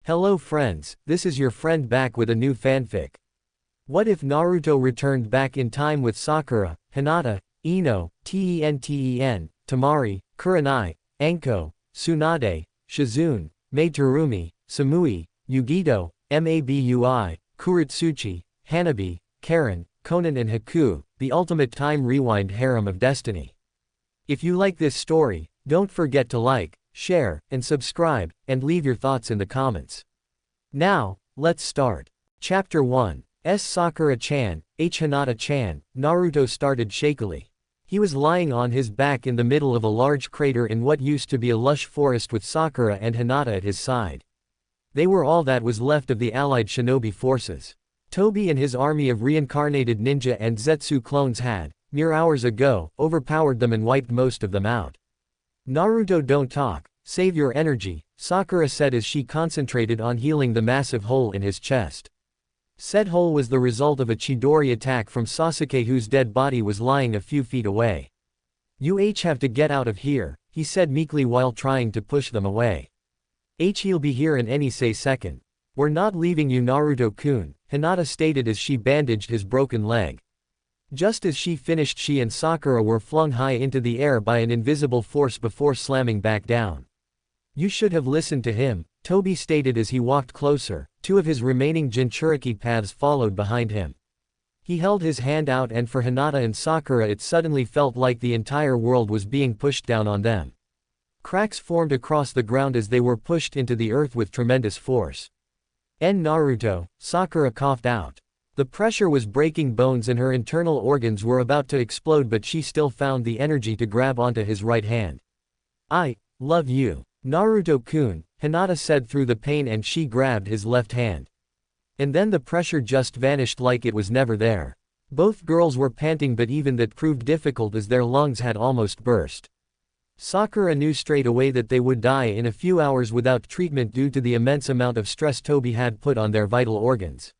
Hello friends, this is your friend back with a new fanfic. What if Naruto returned back in time with Sakura, Hinata, Ino, Tamari, Kurenai, Anko, Tsunade, Shizune, Mei Terumi, Samui, Yugito, Mabui, Kuritsuchi, Hanabi, Karen, Konan and Haku, the ultimate time rewind harem of destiny. If you like this story, don't forget to like, share, and subscribe, and leave your thoughts in the comments. Now, let's start. Chapter 1. S. Sakura-chan, H. Hinata-chan, Naruto started shakily. He was lying on his back in the middle of a large crater in what used to be a lush forest with Sakura and Hinata at his side. They were all that was left of the allied shinobi forces. Tobi and his army of reincarnated ninja and Zetsu clones had, mere hours ago, overpowered them and wiped most of them out. Naruto, don't talk, save your energy, Sakura said as she concentrated on healing the massive hole in his chest. Said hole was the result of a Chidori attack from Sasuke, whose dead body was lying a few feet away. You have to get out of here, he said meekly while trying to push them away. He'll be here in any second. We're not leaving you, Naruto-kun, Hinata stated as she bandaged his broken leg. Just as she finished, she and Sakura were flung high into the air by an invisible force before slamming back down. You should have listened to him, Tobi stated as he walked closer. Two of his remaining Jinchuriki paths followed behind him. He held his hand out, and for Hinata and Sakura it suddenly felt like the entire world was being pushed down on them. Cracks formed across the ground as they were pushed into the earth with tremendous force. Naruto, Sakura coughed out. The pressure was breaking bones and her internal organs were about to explode, but she still found the energy to grab onto his right hand. I love you, Naruto-kun, Hinata said through the pain, and she grabbed his left hand. And then the pressure just vanished like it was never there. Both girls were panting, but even that proved difficult as their lungs had almost burst. Sakura knew straight away that they would die in a few hours without treatment due to the immense amount of stress Tobi had put on their vital organs.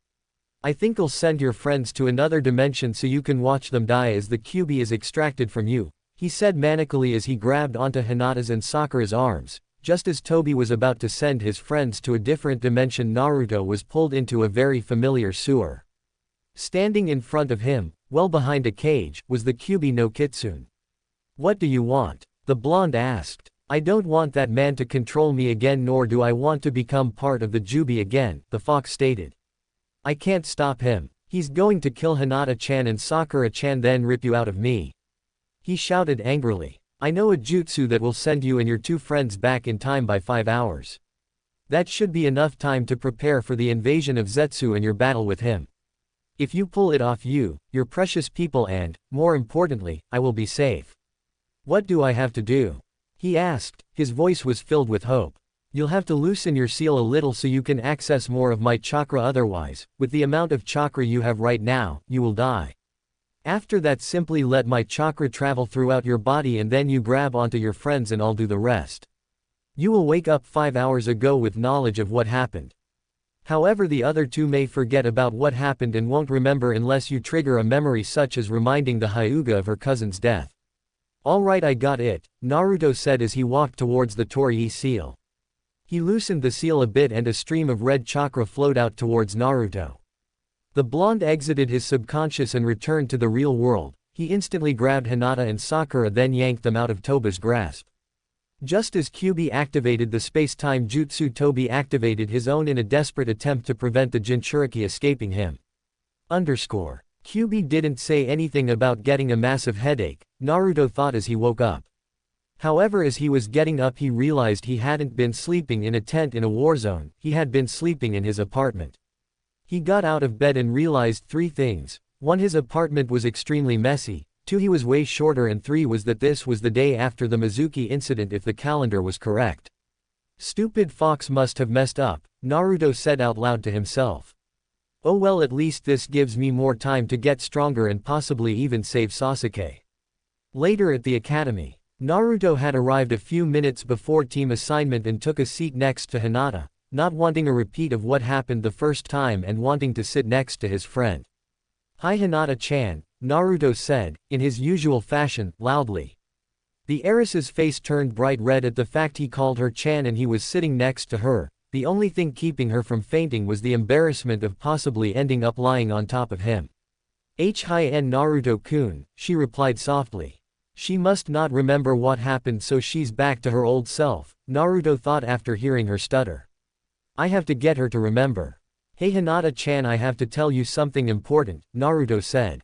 I think I'll send your friends to another dimension so you can watch them die as the QB is extracted from you, he said manically as he grabbed onto Hinata's and Sakura's arms. Just as Tobi was about to send his friends to a different dimension, Naruto was pulled into a very familiar sewer. Standing in front of him, well behind a cage, was the QB no Kitsune. What do you want? The blonde asked. I don't want that man to control me again, nor do I want to become part of the Jubi again, the fox stated. I can't stop him. He's going to kill Hinata-chan and Sakura-chan, then rip you out of me. He shouted angrily. I know a jutsu that will send you and your two friends back in time by 5 hours. That should be enough time to prepare for the invasion of Zetsu and your battle with him. If you pull it off, you, your precious people, and, more importantly, I will be safe. What do I have to do? He asked, his voice was filled with hope. You'll have to loosen your seal a little so you can access more of my chakra, otherwise, with the amount of chakra you have right now, you will die. After that, simply let my chakra travel throughout your body and then you grab onto your friends and I'll do the rest. You will wake up 5 hours ago with knowledge of what happened. However, the other two may forget about what happened and won't remember unless you trigger a memory such as reminding the Hyuga of her cousin's death. Alright, I got it, Naruto said as he walked towards the Torii seal. He loosened the seal a bit and a stream of red chakra flowed out towards Naruto. The blonde exited his subconscious and returned to the real world. He instantly grabbed Hinata and Sakura, then yanked them out of Tobi's grasp. Just as Kyuubi activated the space-time jutsu, Tobi activated his own in a desperate attempt to prevent the Jinchuriki escaping him. Kyuubi didn't say anything about getting a massive headache, Naruto thought as he woke up. However, as he was getting up, he realized he hadn't been sleeping in a tent in a war zone, he had been sleeping in his apartment. He got out of bed and realized 3 things. 1. His apartment was extremely messy. 2. He was way shorter, and 3 was that this was the day after the Mizuki incident if the calendar was correct. Stupid fox must have messed up, Naruto said out loud to himself. Oh well, at least this gives me more time to get stronger and possibly even save Sasuke. Later at the academy, Naruto had arrived a few minutes before team assignment and took a seat next to Hinata, not wanting a repeat of what happened the first time and wanting to sit next to his friend. Hi Hinata-chan, Naruto said, in his usual fashion, loudly. The heiress's face turned bright red at the fact he called her Chan and he was sitting next to her. The only thing keeping her from fainting was the embarrassment of possibly ending up lying on top of him. Hi-en Naruto-kun, she replied softly. She must not remember what happened, so she's back to her old self, Naruto thought after hearing her stutter. I have to get her to remember. Hey Hinata-chan, I have to tell you something important, Naruto said.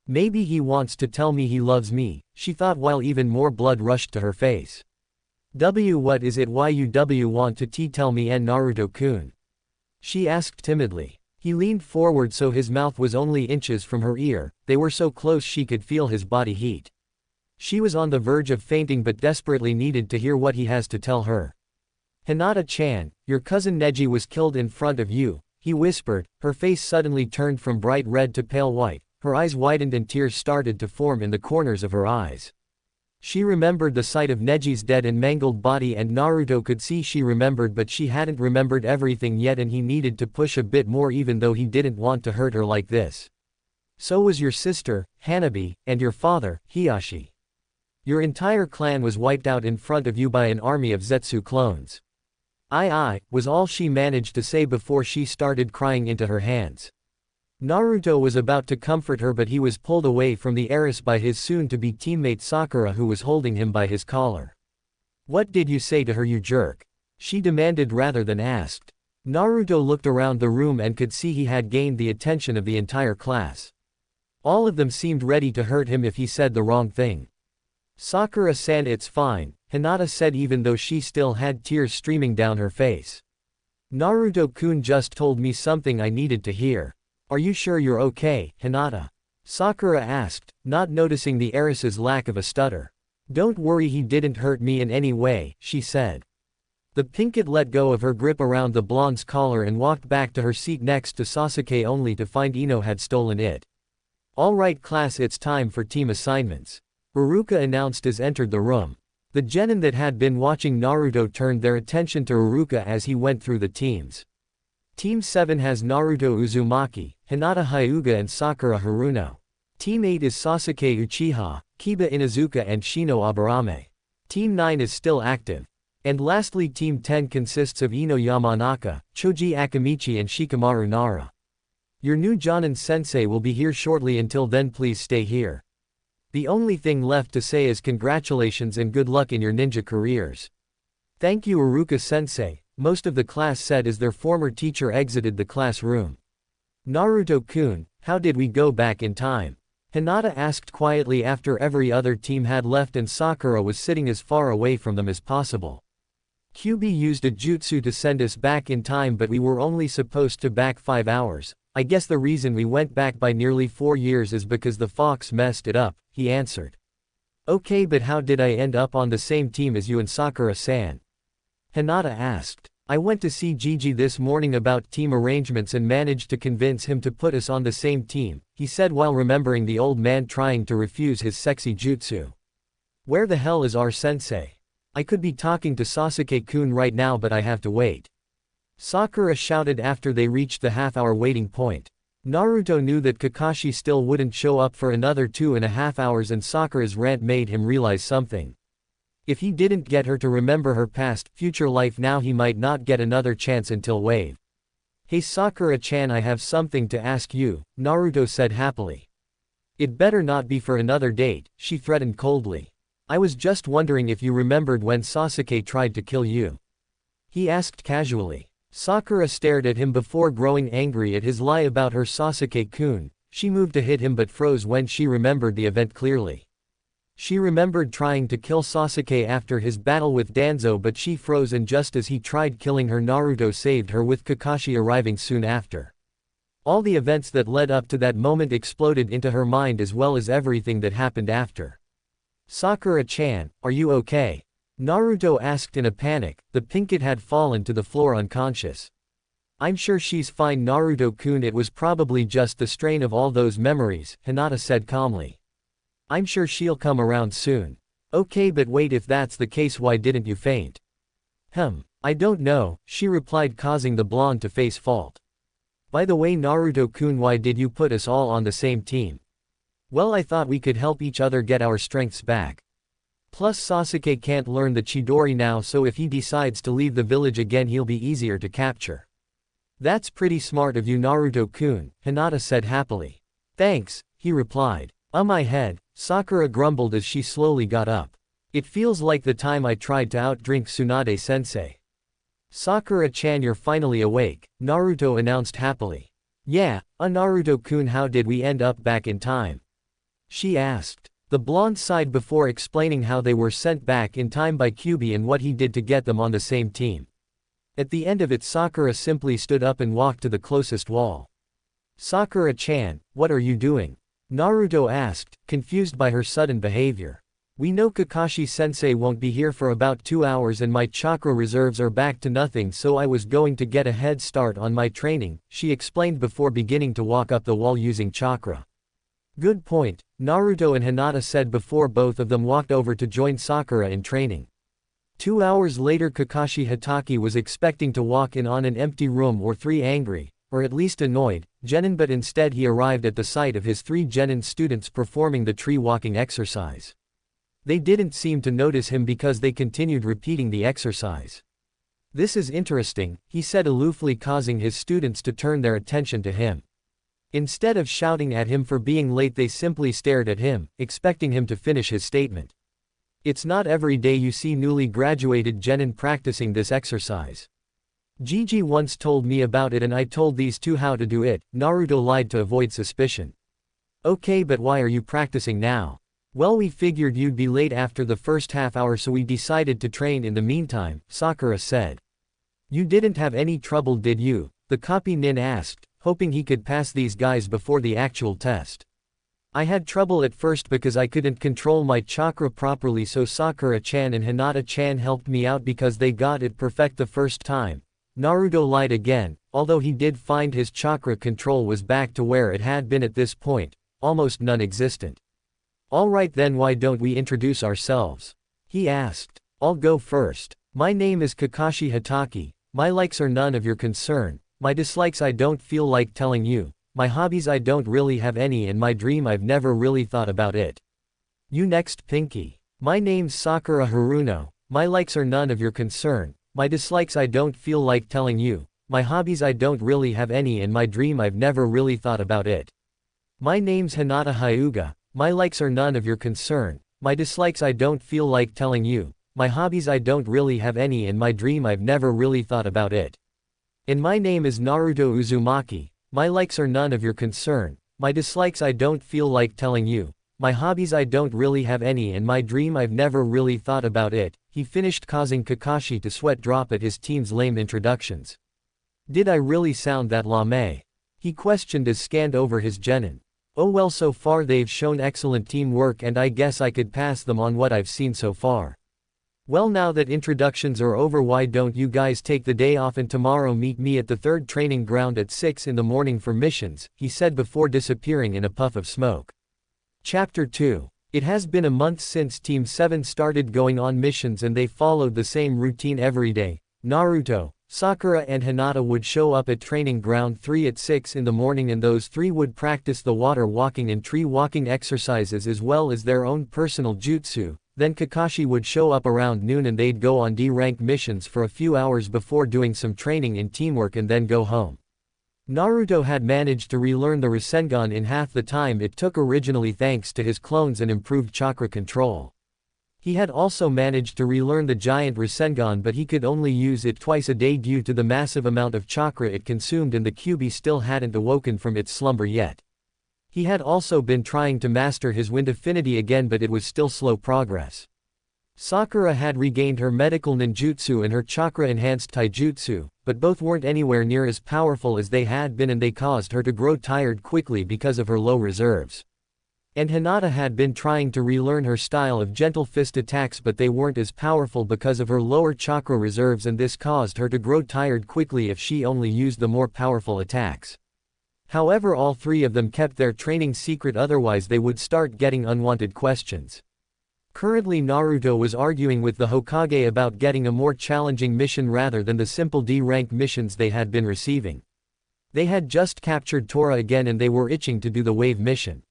Maybe he wants to tell me he loves me, she thought while even more blood rushed to her face. What is it you want to tell me and Naruto-kun? She asked timidly. He leaned forward so his mouth was only inches from her ear, they were so close she could feel his body heat. She was on the verge of fainting but desperately needed to hear what he has to tell her. Hinata-chan, your cousin Neji was killed in front of you, he whispered, her face suddenly turned from bright red to pale white, her eyes widened and tears started to form in the corners of her eyes. She remembered the sight of Neji's dead and mangled body, and Naruto could see she remembered, but she hadn't remembered everything yet, and he needed to push a bit more even though he didn't want to hurt her like this. So was your sister, Hanabi, and your father, Hiyashi. Your entire clan was wiped out in front of you by an army of Zetsu clones. Was all she managed to say before she started crying into her hands. Naruto was about to comfort her, but he was pulled away from the heiress by his soon-to-be teammate Sakura, who was holding him by his collar. What did you say to her, you jerk? She demanded rather than asked. Naruto looked around the room and could see he had gained the attention of the entire class. All of them seemed ready to hurt him if he said the wrong thing. Sakura-san, it's fine, Hinata said even though she still had tears streaming down her face. Naruto-kun just told me something I needed to hear. Are you sure you're okay, Hinata? Sakura asked, not noticing the heiress's lack of a stutter. Don't worry, he didn't hurt me in any way, she said. The pinkette let go of her grip around the blonde's collar and walked back to her seat next to Sasuke only to find Ino had stolen it. Alright class, it's time for team assignments. Iruka announced as entered the room. The genin that had been watching Naruto turned their attention to Iruka as he went through the teams. Team 7 has Naruto Uzumaki, Hinata Hyuga and Sakura Haruno. Team 8 is Sasuke Uchiha, Kiba Inuzuka and Shino Aburame. Team 9 is still active. And lastly Team 10 consists of Ino Yamanaka, Choji Akamichi and Shikamaru Nara. Your new Jonin sensei will be here shortly, until then please stay here. The only thing left to say is congratulations and good luck in your ninja careers. Thank you Iruka sensei, most of the class said as their former teacher exited the classroom. Naruto-kun, how did we go back in time? Hinata asked quietly after every other team had left and Sakura was sitting as far away from them as possible. QB used a jutsu to send us back in time, but we were only supposed to back 5 hours. I guess the reason we went back by nearly 4 years is because the fox messed it up, he answered. Okay, but how did I end up on the same team as you and Sakura-san? Hinata asked. I went to see Gigi this morning about team arrangements and managed to convince him to put us on the same team, he said while remembering the old man trying to refuse his sexy jutsu. Where the hell is our sensei? I could be talking to Sasuke-kun right now, but I have to wait. Sakura shouted after they reached the half-hour waiting point. Naruto knew that Kakashi still wouldn't show up for another 2.5 hours, and Sakura's rant made him realize something. If he didn't get her to remember her past, future life now, he might not get another chance until Wave. Hey Sakura-chan, I have something to ask you, Naruto said happily. It better not be for another date, she threatened coldly. I was just wondering if you remembered when Sasuke tried to kill you. He asked casually. Sakura stared at him before growing angry at his lie about her Sasuke-kun. She moved to hit him but froze when she remembered the event clearly. She remembered trying to kill Sasuke after his battle with Danzo, but she froze, and just as he tried killing her, Naruto saved her with Kakashi arriving soon after. All the events that led up to that moment exploded into her mind, as well as everything that happened after. Sakura-chan, are you okay? Naruto asked in a panic. The pinkette had fallen to the floor unconscious. I'm sure she's fine Naruto-kun, it was probably just the strain of all those memories, Hinata said calmly. I'm sure she'll come around soon. Okay, but wait, if that's the case, why didn't you faint? I don't know, she replied, causing the blonde to face fault. By the way Naruto-kun, why did you put us all on the same team? Well, I thought we could help each other get our strengths back. Plus Sasuke can't learn the Chidori now, so if he decides to leave the village again he'll be easier to capture. That's pretty smart of you, Naruto-kun, Hinata said happily. Thanks, he replied. My head, Sakura grumbled as she slowly got up. It feels like the time I tried to outdrink Tsunade-sensei. Sakura-chan, you're finally awake, Naruto announced happily. Yeah, Naruto-kun, how did we end up back in time? She asked. The blonde sighed before explaining how they were sent back in time by Kyuubi and what he did to get them on the same team. At the end of it, Sakura simply stood up and walked to the closest wall. Sakura-chan, what are you doing? Naruto asked, confused by her sudden behavior. We know Kakashi-sensei won't be here for about 2 hours and my chakra reserves are back to nothing, so I was going to get a head start on my training, she explained before beginning to walk up the wall using chakra. Good point, Naruto and Hinata said before both of them walked over to join Sakura in training. 2 hours later, Kakashi Hatake was expecting to walk in on an empty room or 3 angry, or at least annoyed, genin, but instead he arrived at the sight of his 3 genin students performing the tree walking exercise. They didn't seem to notice him because they continued repeating the exercise. This is interesting, he said aloofly, causing his students to turn their attention to him. Instead of shouting at him for being late, they simply stared at him, expecting him to finish his statement. It's not every day you see newly graduated genin practicing this exercise. Gigi once told me about it and I told these two how to do it, Naruto lied to avoid suspicion. Okay, but why are you practicing now? Well, we figured you'd be late after the first half hour, so we decided to train in the meantime, Sakura said. You didn't have any trouble, did you? The copy nin asked, hoping he could pass these guys before the actual test. I had trouble at first because I couldn't control my chakra properly, so Sakura-chan and Hinata-chan helped me out because they got it perfect the first time. Naruto lied again, although he did find his chakra control was back to where it had been at this point, almost non-existent. Alright then, why don't we introduce ourselves? He asked. I'll go first. My name is Kakashi Hatake, my likes are none of your concern, my dislikes I don't feel like telling you, my hobbies I don't really have any, and my dream I've never really thought about it. You next, Pinky. My name's Sakura Haruno, my likes are none of your concern, my dislikes I don't feel like telling you, my hobbies I don't really have any, and my dream I've never really thought about it. My name's Hinata Hyuga, my likes are none of your concern, my dislikes I don't feel like telling you, my hobbies I don't really have any, and my dream I've never really thought about it. And my name is Naruto Uzumaki, my likes are none of your concern, my dislikes I don't feel like telling you, my hobbies I don't really have any, and my dream I've never really thought about it, he finished, causing Kakashi to sweat drop at his team's lame introductions. Did I really sound that lame? He questioned as scanned over his genin. Oh well, so far they've shown excellent teamwork and I guess I could pass them on what I've seen so far. Well, now that introductions are over, why don't you guys take the day off and tomorrow meet me at the 3rd training ground at 6 in the morning for missions, he said before disappearing in a puff of smoke. Chapter 2. It has been a month since Team 7 started going on missions and they followed the same routine every day. Naruto, Sakura and Hinata would show up at training ground 3 at 6 in the morning and those 3 would practice the water walking and tree walking exercises as well as their own personal jutsu. Then Kakashi would show up around noon and they'd go on D-rank missions for a few hours before doing some training in teamwork and then go home. Naruto had managed to relearn the Rasengan in half the time it took originally thanks to his clones and improved chakra control. He had also managed to relearn the giant Rasengan, but he could only use it twice a day due to the massive amount of chakra it consumed, and the Kyuubi still hadn't awoken from its slumber yet. He had also been trying to master his wind affinity again, but it was still slow progress. Sakura had regained her medical ninjutsu and her chakra-enhanced taijutsu, but both weren't anywhere near as powerful as they had been and they caused her to grow tired quickly because of her low reserves. And Hinata had been trying to relearn her style of gentle fist attacks, but they weren't as powerful because of her lower chakra reserves, and this caused her to grow tired quickly if she only used the more powerful attacks. However, all 3 of them kept their training secret, otherwise they would start getting unwanted questions. Currently Naruto was arguing with the Hokage about getting a more challenging mission rather than the simple D-rank missions they had been receiving. They had just captured Tora again and they were itching to do the wave mission.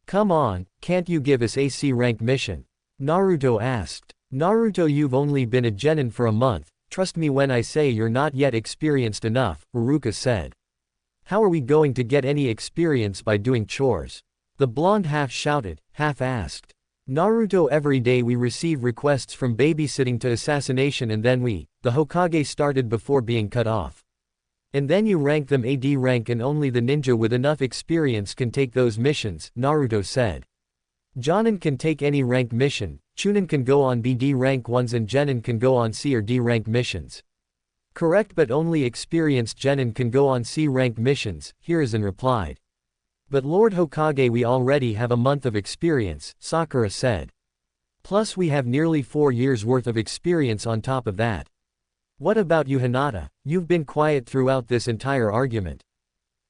Come on, can't you give us a C-rank mission? Naruto asked. Naruto, you've only been a genin for a month, trust me when I say you're not yet experienced enough, Iruka said. How are we going to get any experience by doing chores? The blonde half shouted, half asked. Naruto, every day we receive requests from babysitting to assassination and then the Hokage started before being cut off. And then you rank them AD rank and only the ninja with enough experience can take those missions, Naruto said. Jonin can take any rank mission, Chunin can go on BD rank ones and Genin can go on C or D rank missions. Correct, but only experienced Genin can go on C rank missions, Hiruzen replied. But Lord Hokage, we already have a month of experience, Sakura said. Plus we have nearly 4 years worth of experience on top of that. What about you, Hinata? You've been quiet throughout this entire argument.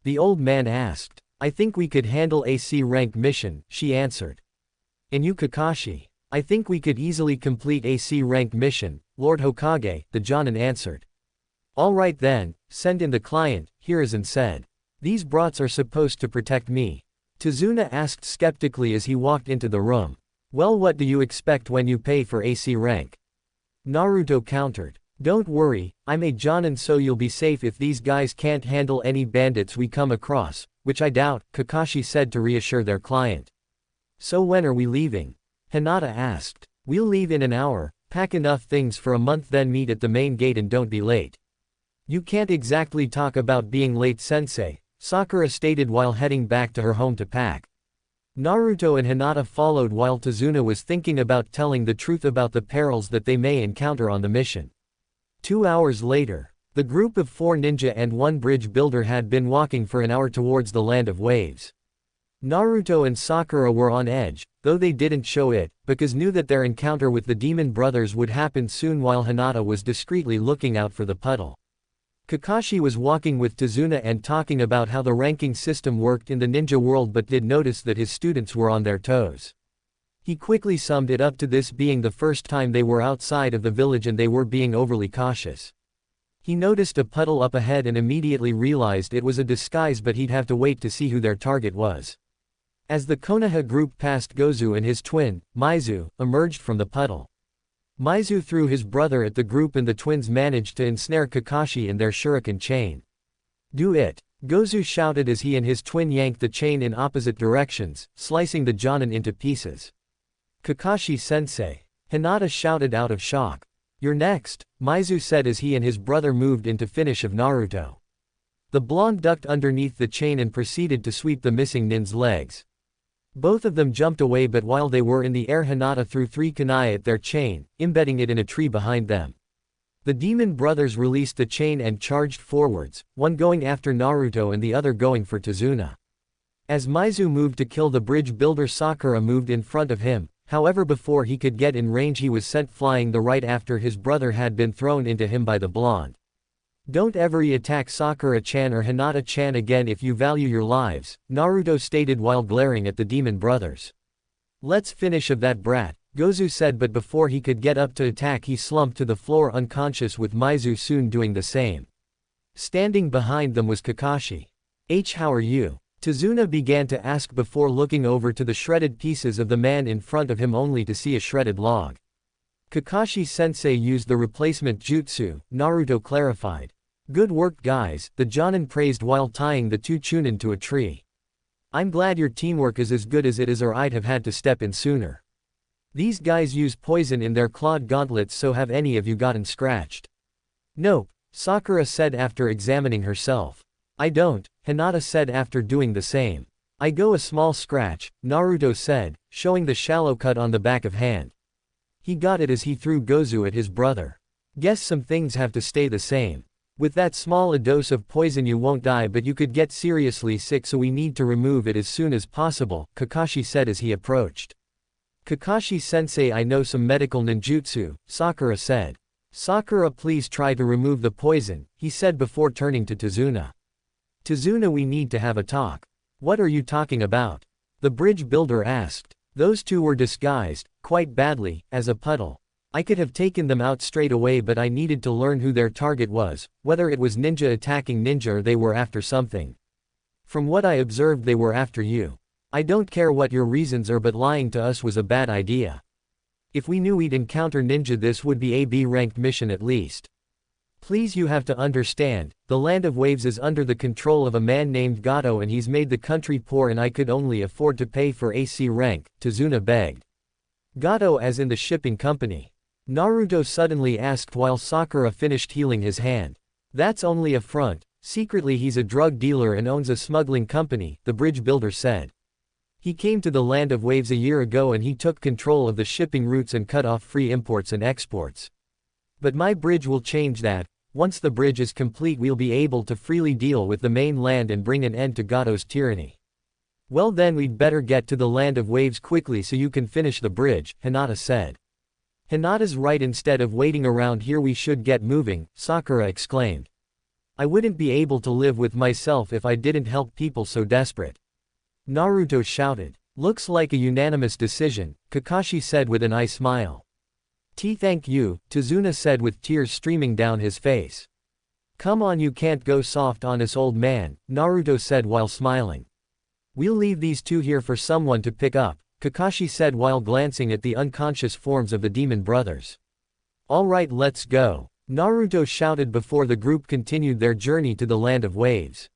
The old man asked. I think we could handle a C rank mission, she answered. And you, Kakashi? I think we could easily complete a C rank mission, Lord Hokage, the Jonin answered. Alright then, send in the client, Hiruzen said. These brats are supposed to protect me. Tazuna asked skeptically as he walked into the room. Well, what do you expect when you pay for AC rank? Naruto countered. Don't worry, I'm a Jonin, so you'll be safe if these guys can't handle any bandits we come across, which I doubt, Kakashi said to reassure their client. So when are we leaving? Hinata asked. We'll leave in an hour, pack enough things for a month, then meet at the main gate and don't be late. You can't exactly talk about being late, sensei, Sakura stated while heading back to her home to pack. Naruto and Hinata followed while Tazuna was thinking about telling the truth about the perils that they may encounter on the mission. 2 hours later, the group of 4 ninja and 1 bridge builder had been walking for an hour towards the land of waves. Naruto and Sakura were on edge, though they didn't show it, because knew that their encounter with the demon brothers would happen soon, while Hinata was discreetly looking out for the puddle. Kakashi was walking with Tazuna and talking about how the ranking system worked in the ninja world, but did notice that his students were on their toes. He quickly summed it up to this being the first time they were outside of the village and they were being overly cautious. He noticed a puddle up ahead and immediately realized it was a disguise, but he'd have to wait to see who their target was. As the Konoha group passed, Gozu and his twin, Maizu, emerged from the puddle. Maizu threw his brother at the group and the twins managed to ensnare Kakashi in their shuriken chain. Do it! Gozu shouted as he and his twin yanked the chain in opposite directions, slicing the Jonin into pieces. Kakashi-sensei! Hinata shouted out of shock. You're next, Maizu said as he and his brother moved in to finish of Naruto. The blonde ducked underneath the chain and proceeded to sweep the missing nin's legs. Both of them jumped away, but while they were in the air, Hinata threw 3 kunai at their chain, embedding it in a tree behind them. The demon brothers released the chain and charged forwards, one going after Naruto and the other going for Tazuna. As Maizu moved to kill the bridge builder, Sakura moved in front of him, however before he could get in range he was sent flying right after his brother had been thrown into him by the blonde. Don't ever attack Sakura-chan or Hinata-chan again if you value your lives, Naruto stated while glaring at the demon brothers. Let's finish of that brat, Gozu said, but before he could get up to attack he slumped to the floor unconscious, with Maizu soon doing the same. Standing behind them was Kakashi. How are you? Tazuna began to ask before looking over to the shredded pieces of the man in front of him only to see a shredded log. Kakashi-sensei used the replacement jutsu, Naruto clarified. Good work guys, the Jonin praised while tying the 2 chunin to a tree. I'm glad your teamwork is as good as it is, or I'd have had to step in sooner. These guys use poison in their clawed gauntlets, so have any of you gotten scratched? Nope, Sakura said after examining herself. I don't, Hinata said after doing the same. I go a small scratch, Naruto said, showing the shallow cut on the back of hand. He got it as he threw Gozu at his brother. Guess some things have to stay the same. With that small a dose of poison you won't die, but you could get seriously sick, so we need to remove it as soon as possible, Kakashi said as he approached. Kakashi-sensei, I know some medical ninjutsu, Sakura said. Sakura, please try to remove the poison, he said before turning to Tazuna. Tazuna, we need to have a talk. What are you talking about? The bridge builder asked. Those 2 were disguised, quite badly, as a puddle. I could have taken them out straight away, but I needed to learn who their target was, whether it was ninja attacking ninja or they were after something. From what I observed, they were after you. I don't care what your reasons are, but lying to us was a bad idea. If we knew we'd encounter ninja, this would be a B-ranked mission at least. Please, you have to understand, the Land of Waves is under the control of a man named Gato and he's made the country poor and I could only afford to pay for a C rank, Tazuna begged. Gato as in the shipping company? Naruto suddenly asked while Sakura finished healing his hand. That's only a front. Secretly he's a drug dealer and owns a smuggling company, the bridge builder said. He came to the Land of Waves a year ago and he took control of the shipping routes and cut off free imports and exports. But my bridge will change that. Once the bridge is complete we'll be able to freely deal with the main land and bring an end to Gato's tyranny. Well then we'd better get to the Land of Waves quickly so you can finish the bridge, Hinata said. Hinata's right, instead of waiting around here we should get moving, Sakura exclaimed. I wouldn't be able to live with myself if I didn't help people so desperate. Naruto shouted. Looks like a unanimous decision, Kakashi said with an eye smile. Thank you, Tazuna said with tears streaming down his face. Come on, you can't go soft on us, old man, Naruto said while smiling. We'll leave these two here for someone to pick up, Kakashi said while glancing at the unconscious forms of the demon brothers. Alright, let's go, Naruto shouted before the group continued their journey to the Land of Waves.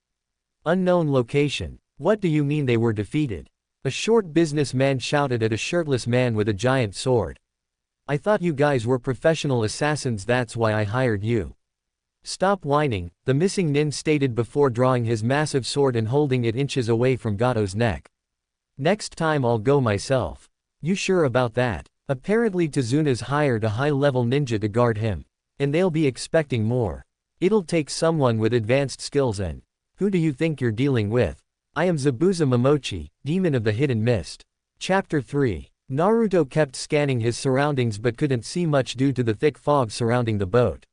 Unknown location. What do you mean they were defeated? A short businessman shouted at a shirtless man with a giant sword. I thought you guys were professional assassins, that's why I hired you. Stop whining, the missing nin stated before drawing his massive sword and holding it inches away from Gato's neck. Next time I'll go myself. You sure about that? Apparently Tazuna's hired a high-level ninja to guard him. And they'll be expecting more. It'll take someone with advanced skills and… Who do you think you're dealing with? I am Zabuza Momochi, demon of the hidden mist. Chapter 3. Naruto kept scanning his surroundings but couldn't see much due to the thick fog surrounding the boat.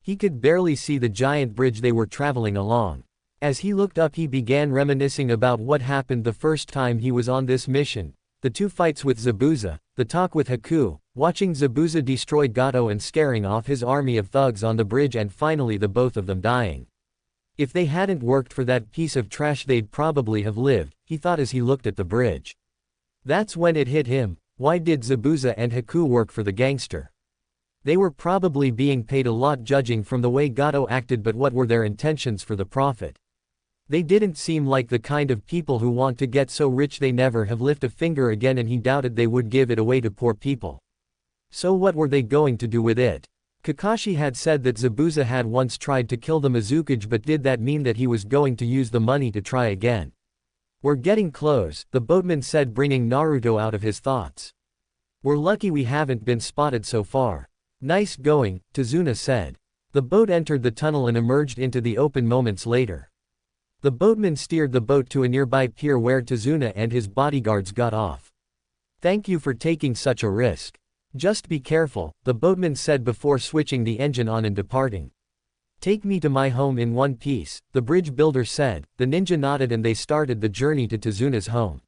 He could barely see the giant bridge they were traveling along. As he looked up he began reminiscing about what happened the first time he was on this mission. The two fights with Zabuza, the talk with Haku, watching Zabuza destroy Gato and scaring off his army of thugs on the bridge, and finally the both of them dying. If they hadn't worked for that piece of trash they'd probably have lived, he thought as he looked at the bridge. That's when it hit him. Why did Zabuza and Haku work for the gangster? They were probably being paid a lot judging from the way Gato acted, but what were their intentions for the profit? They didn't seem like the kind of people who want to get so rich they never have lift a finger again, and he doubted they would give it away to poor people. So what were they going to do with it? Kakashi had said that Zabuza had once tried to kill the Mizukage, but did that mean that he was going to use the money to try again? We're getting close, the boatman said, bringing Naruto out of his thoughts. We're lucky we haven't been spotted so far. Nice going, Tazuna said. The boat entered the tunnel and emerged into the open moments later. The boatman steered the boat to a nearby pier where Tazuna and his bodyguards got off. Thank you for taking such a risk. Just be careful, the boatman said before switching the engine on and departing. Take me to my home in one piece, the bridge builder said. The ninja nodded and they started the journey to Tazuna's home.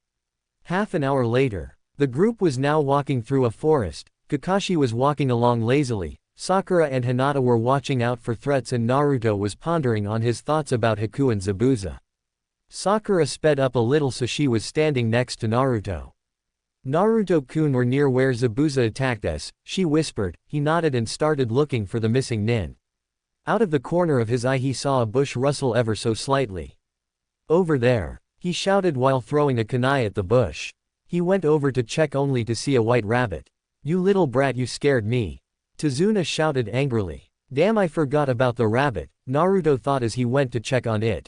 Half an hour later, the group was now walking through a forest. Kakashi was walking along lazily, Sakura and Hinata were watching out for threats, and Naruto was pondering on his thoughts about Haku and Zabuza. Sakura sped up a little so she was standing next to Naruto. Naruto-kun, we're near where Zabuza attacked us, she whispered. He nodded and started looking for the missing nin. Out of the corner of his eye he saw a bush rustle ever so slightly. Over there, he shouted while throwing a kunai at the bush. He went over to check only to see a white rabbit. You little brat, you scared me. Tazuna shouted angrily. Damn, I forgot about the rabbit, Naruto thought as he went to check on it.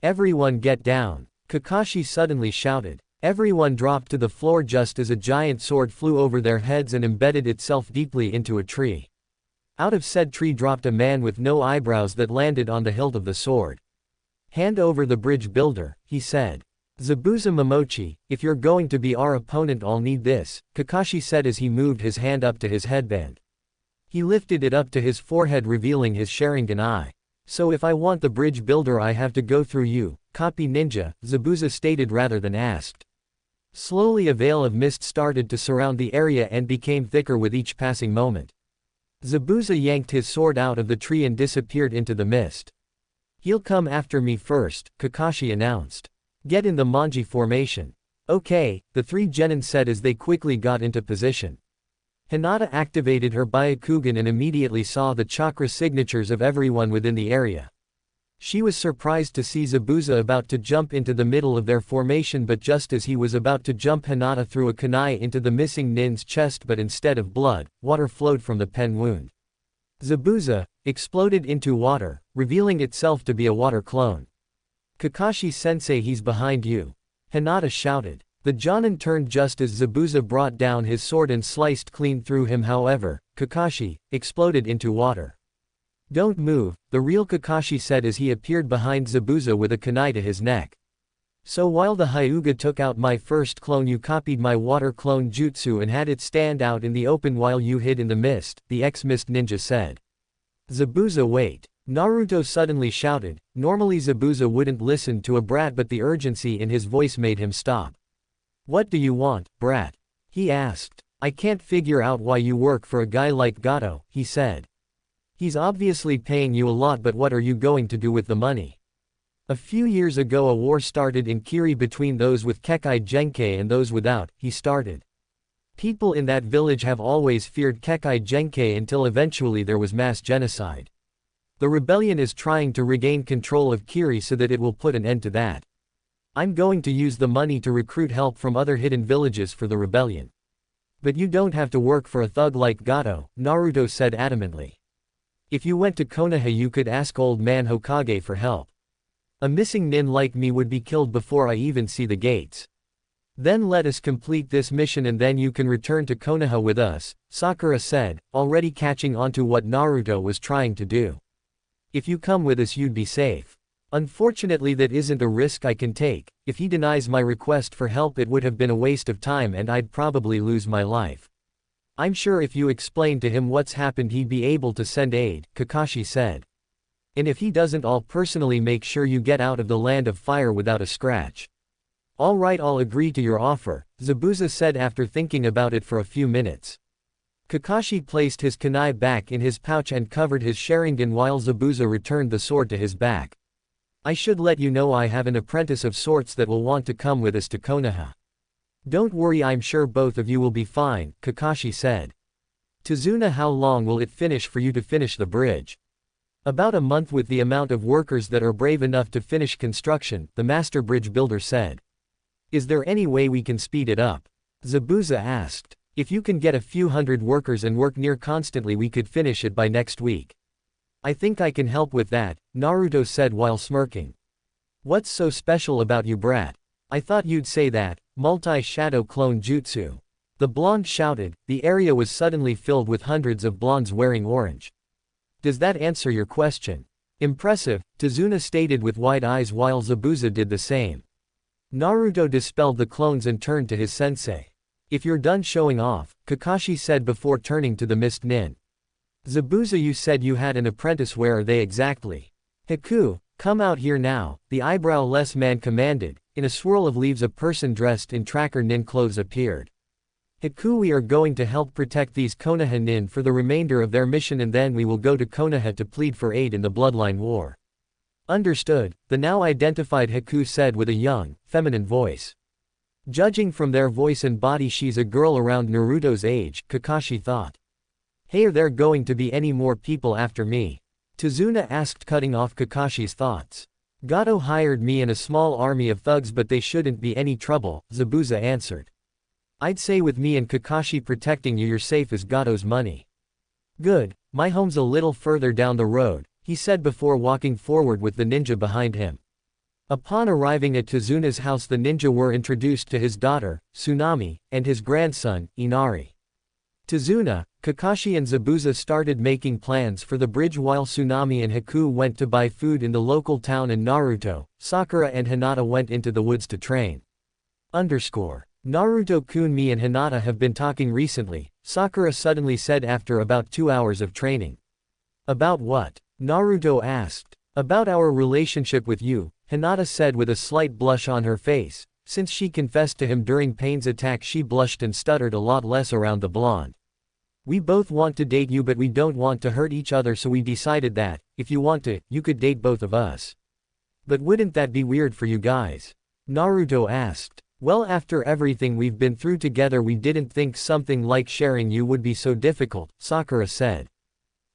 Everyone get down, Kakashi suddenly shouted. Everyone dropped to the floor just as a giant sword flew over their heads and embedded itself deeply into a tree. Out of said tree dropped a man with no eyebrows that landed on the hilt of the sword. Hand over the bridge builder, he said. Zabuza Momochi, if you're going to be our opponent I'll need this, Kakashi said as he moved his hand up to his headband. He lifted it up to his forehead revealing his Sharingan eye. So if I want the bridge builder I have to go through you, copy ninja, Zabuza stated rather than asked. Slowly a veil of mist started to surround the area and became thicker with each passing moment. Zabuza yanked his sword out of the tree and disappeared into the mist. He'll come after me first, Kakashi announced. Get in the manji formation. Okay, the three genin said as they quickly got into position. Hinata activated her Byakugan and immediately saw the chakra signatures of everyone within the area. She was surprised to see Zabuza about to jump into the middle of their formation, but just as he was about to jump, Hinata threw a kunai into the missing nin's chest, but instead of blood, water flowed from the pen wound. Zabuza exploded into water, revealing itself to be a water clone. Kakashi-sensei, he's behind you. Hinata shouted. The Jonin turned just as Zabuza brought down his sword and sliced clean through him. However, Kakashi exploded into water. Don't move, the real Kakashi said as he appeared behind Zabuza with a kunai to his neck. So while the Hyuga took out my first clone, you copied my water clone jutsu and had it stand out in the open while you hid in the mist, the ex-mist ninja said. Zabuza, wait. Naruto suddenly shouted. Normally Zabuza wouldn't listen to a brat, but the urgency in his voice made him stop. What do you want, brat? He asked. I can't figure out why you work for a guy like Gato, he said. He's obviously paying you a lot, but what are you going to do with the money? A few years ago a war started in Kiri between those with Kekkei Genkai and those without, he started. People in that village have always feared Kekkei Genkai until eventually there was mass genocide. The rebellion is trying to regain control of Kiri so that it will put an end to that. I'm going to use the money to recruit help from other hidden villages for the rebellion. But you don't have to work for a thug like Gato, Naruto said adamantly. If you went to Konoha you could ask old man Hokage for help. A missing nin like me would be killed before I even see the gates. Then let us complete this mission and then you can return to Konoha with us, Sakura said, already catching onto what Naruto was trying to do. If you come with us you'd be safe. Unfortunately that isn't a risk I can take. If he denies my request for help it would have been a waste of time and I'd probably lose my life. I'm sure if you explain to him what's happened he'd be able to send aid, Kakashi said. And if he doesn't, I'll personally make sure you get out of the land of fire without a scratch. Alright, I'll agree to your offer, Zabuza said after thinking about it for a few minutes. Kakashi placed his kunai back in his pouch and covered his Sharingan while Zabuza returned the sword to his back. I should let you know I have an apprentice of sorts that will want to come with us to Konoha. Don't worry, I'm sure both of you will be fine, Kakashi said. Tazuna, how long will it finish for you to finish the bridge? About a month with the amount of workers that are brave enough to finish construction, the master bridge builder said. Is there any way we can speed it up? Zabuza asked. If you can get a few hundred workers and work near constantly we could finish it by next week. I think I can help with that, Naruto said while smirking. What's so special about you, brat? I thought you'd say that, multi-shadow clone jutsu. The blonde shouted. The area was suddenly filled with hundreds of blondes wearing orange. Does that answer your question? Impressive, Tazuna stated with wide eyes while Zabuza did the same. Naruto dispelled the clones and turned to his sensei. If you're done showing off, Kakashi said before turning to the mist nin. Zabuza, you said you had an apprentice, where are they exactly? Haku, come out here now, the eyebrow-less man commanded. In a swirl of leaves a person dressed in tracker nin clothes appeared. Haku, we are going to help protect these Konoha nin for the remainder of their mission and then we will go to Konoha to plead for aid in the bloodline war. Understood, the now identified Haku said with a young, feminine voice. Judging from their voice and body she's a girl around Naruto's age, Kakashi thought. Hey, are there going to be any more people after me? Tazuna asked, cutting off Kakashi's thoughts. Gato hired me and a small army of thugs, but they shouldn't be any trouble, Zabuza answered. I'd say with me and Kakashi protecting you you're safe as Gato's money. Good, my home's a little further down the road, he said before walking forward with the ninja behind him. Upon arriving at Tazuna's house the ninja were introduced to his daughter, Tsunami, and his grandson, Inari. Tazuna, Kakashi and Zabuza started making plans for the bridge while Tsunami and Haku went to buy food in the local town and Naruto, Sakura and Hinata went into the woods to train. Naruto-kun, me and Hinata have been talking recently, Sakura suddenly said after about 2 hours of training. About what? Naruto asked. About our relationship with you, Hinata said with a slight blush on her face. Since she confessed to him during Pain's attack she blushed and stuttered a lot less around the blonde. We both want to date you but we don't want to hurt each other, so we decided that, if you want to, you could date both of us. But wouldn't that be weird for you guys? Naruto asked. Well, after everything we've been through together, we didn't think something like sharing you would be so difficult, Sakura said.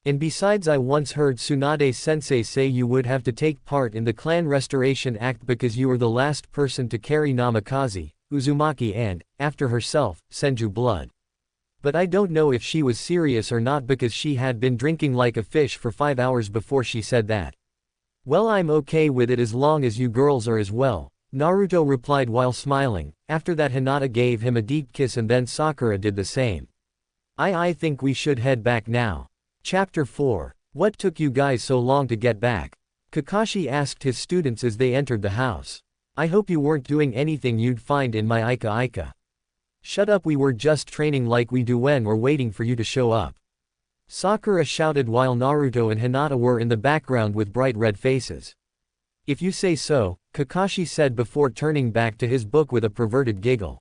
And besides, I once heard Tsunade-sensei say you would have to take part in the clan restoration act because you were the last person to carry Namikaze, Uzumaki and, after herself, Senju blood. But I don't know if she was serious or not because she had been drinking like a fish for 5 hours before she said that. Well, I'm okay with it as long as you girls are as well, Naruto replied while smiling. After that, Hinata gave him a deep kiss and then Sakura did the same. I think we should head back now. Chapter 4. What took you guys so long to get back? Kakashi asked his students as they entered the house. I hope you weren't doing anything you'd find in my Ika. Shut up, we were just training like we do when we're waiting for you to show up. Sakura shouted while Naruto and Hinata were in the background with bright red faces. If you say so, Kakashi said before turning back to his book with a perverted giggle.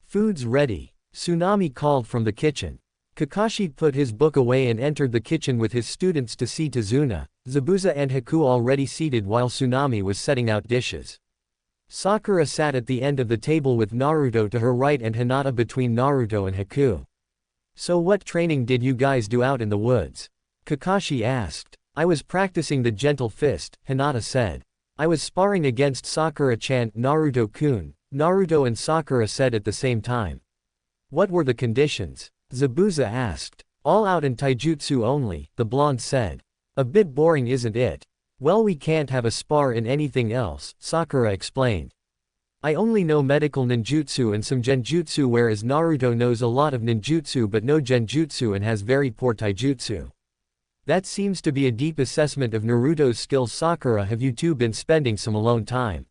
Food's ready, Tsunami called from the kitchen. Kakashi put his book away and entered the kitchen with his students to see Tazuna, Zabuza and Haku already seated while Tsunami was setting out dishes. Sakura sat at the end of the table with Naruto to her right and Hinata between Naruto and Haku. So what training did you guys do out in the woods? Kakashi asked. I was practicing the gentle fist, Hinata said. I was sparring against Sakura-chan, Naruto-kun, Naruto and Sakura said at the same time. What were the conditions? Zabuza asked. All out and taijutsu only, the blonde said. A bit boring, isn't it? Well, we can't have a spar in anything else, Sakura explained. I only know medical ninjutsu and some genjutsu, whereas Naruto knows a lot of ninjutsu but no genjutsu and has very poor taijutsu. That seems to be a deep assessment of Naruto's skills. Sakura, have you two been spending some alone time?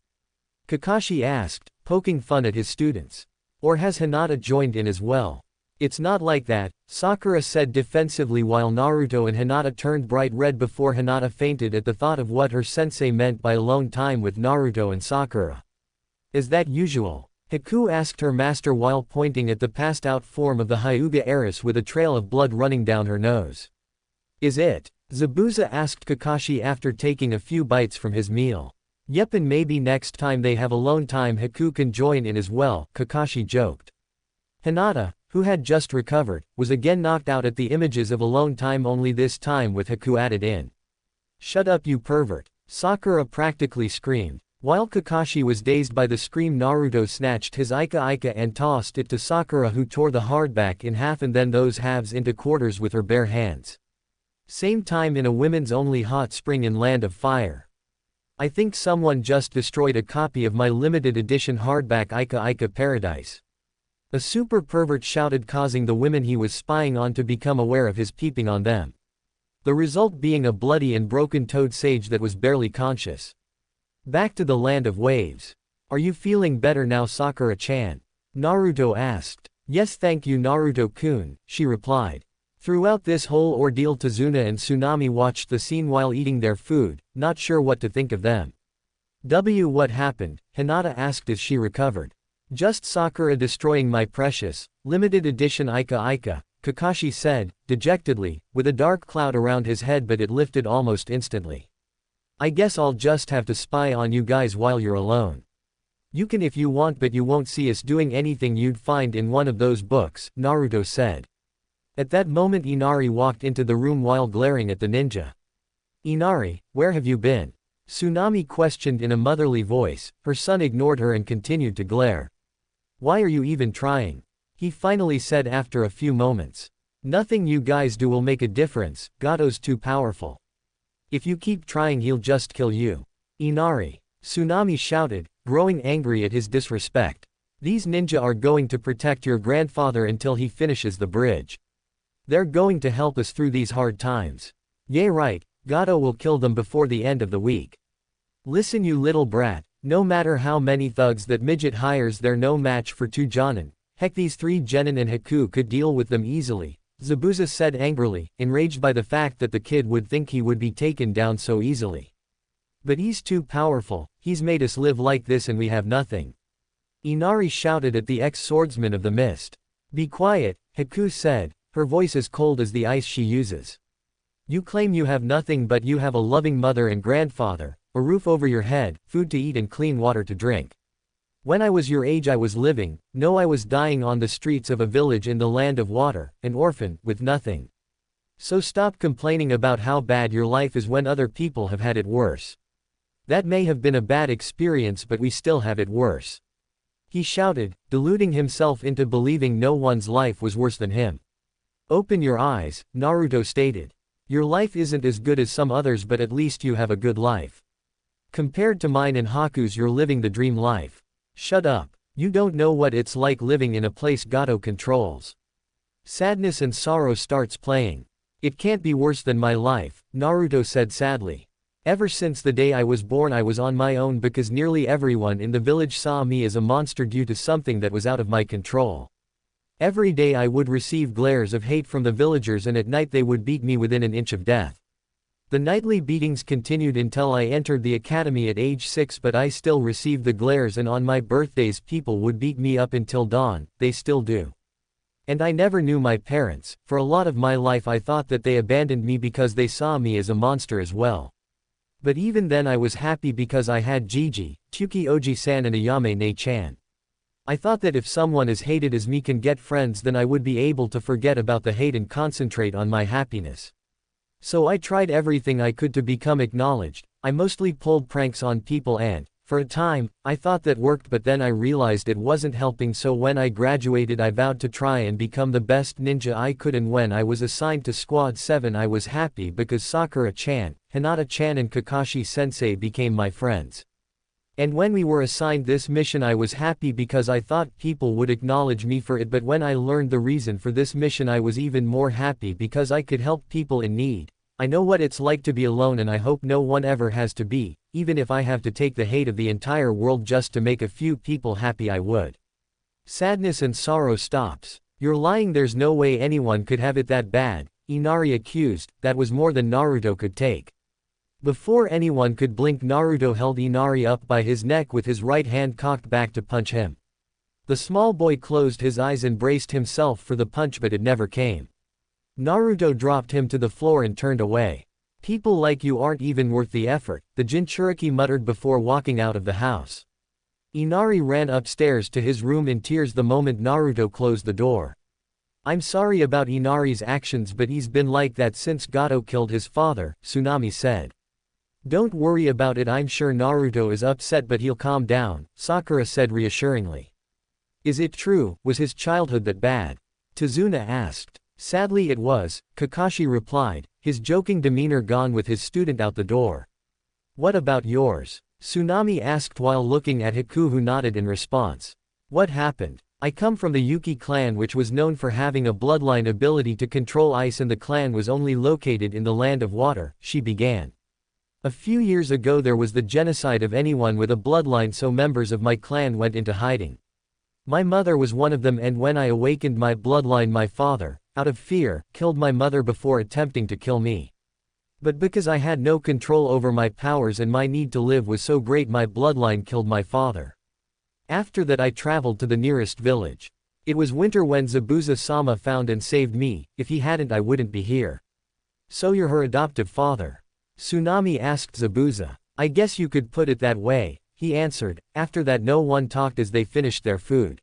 Kakashi asked, poking fun at his students. Or has Hinata joined in as well? It's not like that, Sakura said defensively while Naruto and Hinata turned bright red before Hinata fainted at the thought of what her sensei meant by alone time with Naruto and Sakura. Is that usual? Haku asked her master while pointing at the passed-out form of the Hyuga heiress with a trail of blood running down her nose. Is it? Zabuza asked Kakashi after taking a few bites from his meal. Yep, and maybe next time they have alone time Haku can join in as well, Kakashi joked. Hinata, who had just recovered, was again knocked out at the images of alone time, only this time with Haku added in. Shut up, you pervert, Sakura practically screamed. While Kakashi was dazed by the scream, Naruto snatched his Ika and tossed it to Sakura, who tore the hardback in half and then those halves into quarters with her bare hands. Same time in a women's only hot spring in Land of Fire. I think someone just destroyed a copy of my limited edition hardback Ika Paradise. A super pervert shouted, causing the women he was spying on to become aware of his peeping on them. The result being a bloody and broken Toad Sage that was barely conscious. Back to the Land of Waves. Are you feeling better now, Sakura-chan? Naruto asked. Yes, thank you, Naruto-kun, she replied. Throughout this whole ordeal, Tazuna and Tsunami watched the scene while eating their food, not sure what to think of them. What happened? Hinata asked as she recovered. Just Sakura destroying my precious, limited edition Ika, Kakashi said, dejectedly, with a dark cloud around his head, but it lifted almost instantly. I guess I'll just have to spy on you guys while you're alone. You can if you want, but you won't see us doing anything you'd find in one of those books, Naruto said. At that moment Inari walked into the room while glaring at the ninja. Inari, where have you been? Tsunami questioned in a motherly voice. Her son ignored her and continued to glare. Why are you even trying? He finally said after a few moments. Nothing you guys do will make a difference, Gato's too powerful. If you keep trying he'll just kill you. Inari. Tsunami shouted, growing angry at his disrespect. These ninja are going to protect your grandfather until he finishes the bridge. They're going to help us through these hard times. Yay, right, Gato will kill them before the end of the week. Listen, you little brat, no matter how many thugs that midget hires, they're no match for 2 Jonin. Heck, these 3 Genin and Haku could deal with them easily, Zabuza said angrily, enraged by the fact that the kid would think he would be taken down so easily. But he's too powerful, he's made us live like this and we have nothing. Inari shouted at the ex-swordsman of the mist. Be quiet, Haku said, her voice as cold as the ice she uses. You claim you have nothing, but you have a loving mother and grandfather, a roof over your head, food to eat and clean water to drink. When I was your age I was living, no I was dying on the streets of a village in the land of water, an orphan, with nothing. So stop complaining about how bad your life is when other people have had it worse. That may have been a bad experience but we still have it worse. He shouted, deluding himself into believing no one's life was worse than him. Open your eyes, Naruto stated. Your life isn't as good as some others but at least you have a good life. Compared to mine and Haku's you're living the dream life. Shut up. You don't know what it's like living in a place Gato controls. Sadness and sorrow starts playing. It can't be worse than my life, Naruto said sadly. Ever since the day I was born I was on my own because nearly everyone in the village saw me as a monster due to something that was out of my control. Every day I would receive glares of hate from the villagers and at night they would beat me within an inch of death. The nightly beatings continued until I entered the academy at age 6 but I still received the glares and on my birthdays people would beat me up until dawn, they still do. And I never knew my parents, for a lot of my life I thought that they abandoned me because they saw me as a monster as well. But even then I was happy because I had Gigi, Tuki Oji-san and Ayame Ne-chan. I thought that if someone as hated as me can get friends then I would be able to forget about the hate and concentrate on my happiness. So I tried everything I could to become acknowledged. I mostly pulled pranks on people and, for a time, I thought that worked but then I realized it wasn't helping so when I graduated I vowed to try and become the best ninja I could and when I was assigned to Squad 7 I was happy because Sakura-chan, Hinata-chan and Kakashi-sensei became my friends. And when we were assigned this mission I was happy because I thought people would acknowledge me for it but when I learned the reason for this mission I was even more happy because I could help people in need. I know what it's like to be alone and I hope no one ever has to be, even if I have to take the hate of the entire world just to make a few people happy I would. Sadness and sorrow stops. You're lying there's no way anyone could have it that bad, Inari accused, that was more than Naruto could take. Before anyone could blink Naruto held Inari up by his neck with his right hand cocked back to punch him. The small boy closed his eyes and braced himself for the punch but it never came. Naruto dropped him to the floor and turned away. People like you aren't even worth the effort, the Jinchuriki muttered before walking out of the house. Inari ran upstairs to his room in tears the moment Naruto closed the door. I'm sorry about Inari's actions but he's been like that since Gato killed his father, Tsunami said. Don't worry about it I'm sure Naruto is upset but he'll calm down, Sakura said reassuringly. Is it true, was his childhood that bad? Tazuna asked. Sadly it was, Kakashi replied, his joking demeanor gone with his student out the door. What about yours? Tsunami asked while looking at Haku who nodded in response. What happened? I come from the Yuki clan which was known for having a bloodline ability to control ice and the clan was only located in the land of water, she began. A few years ago there was the genocide of anyone with a bloodline so members of my clan went into hiding. My mother was one of them and when I awakened my bloodline my father, out of fear, killed my mother before attempting to kill me. But because I had no control over my powers and my need to live was so great my bloodline killed my father. After that I traveled to the nearest village. It was winter when Zabuza-sama found and saved me, if he hadn't I wouldn't be here. So you're her adoptive father? Tsunami asked Zabuza. I guess you could put it that way, he answered. After that no one talked as they finished their food.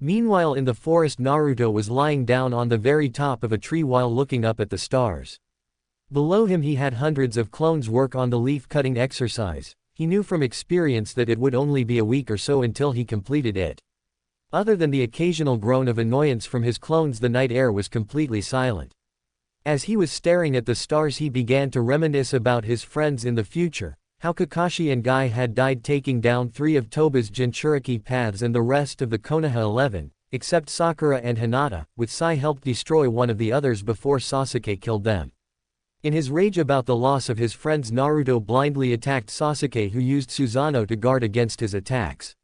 Meanwhile in the forest Naruto was lying down on the very top of a tree while looking up at the stars. Below him he had hundreds of clones work on the leaf-cutting exercise. He knew from experience that it would only be a week or so until he completed it. Other than the occasional groan of annoyance from his clones the night air was completely silent. As he was staring at the stars he began to reminisce about his friends in the future, how Kakashi and Guy had died taking down 3 of Toba's Jinchuriki paths and the rest of the Konoha 11, except Sakura and Hinata, with Sai helped destroy one of the others before Sasuke killed them. In his rage about the loss of his friends Naruto blindly attacked Sasuke who used Susanoo to guard against his attacks.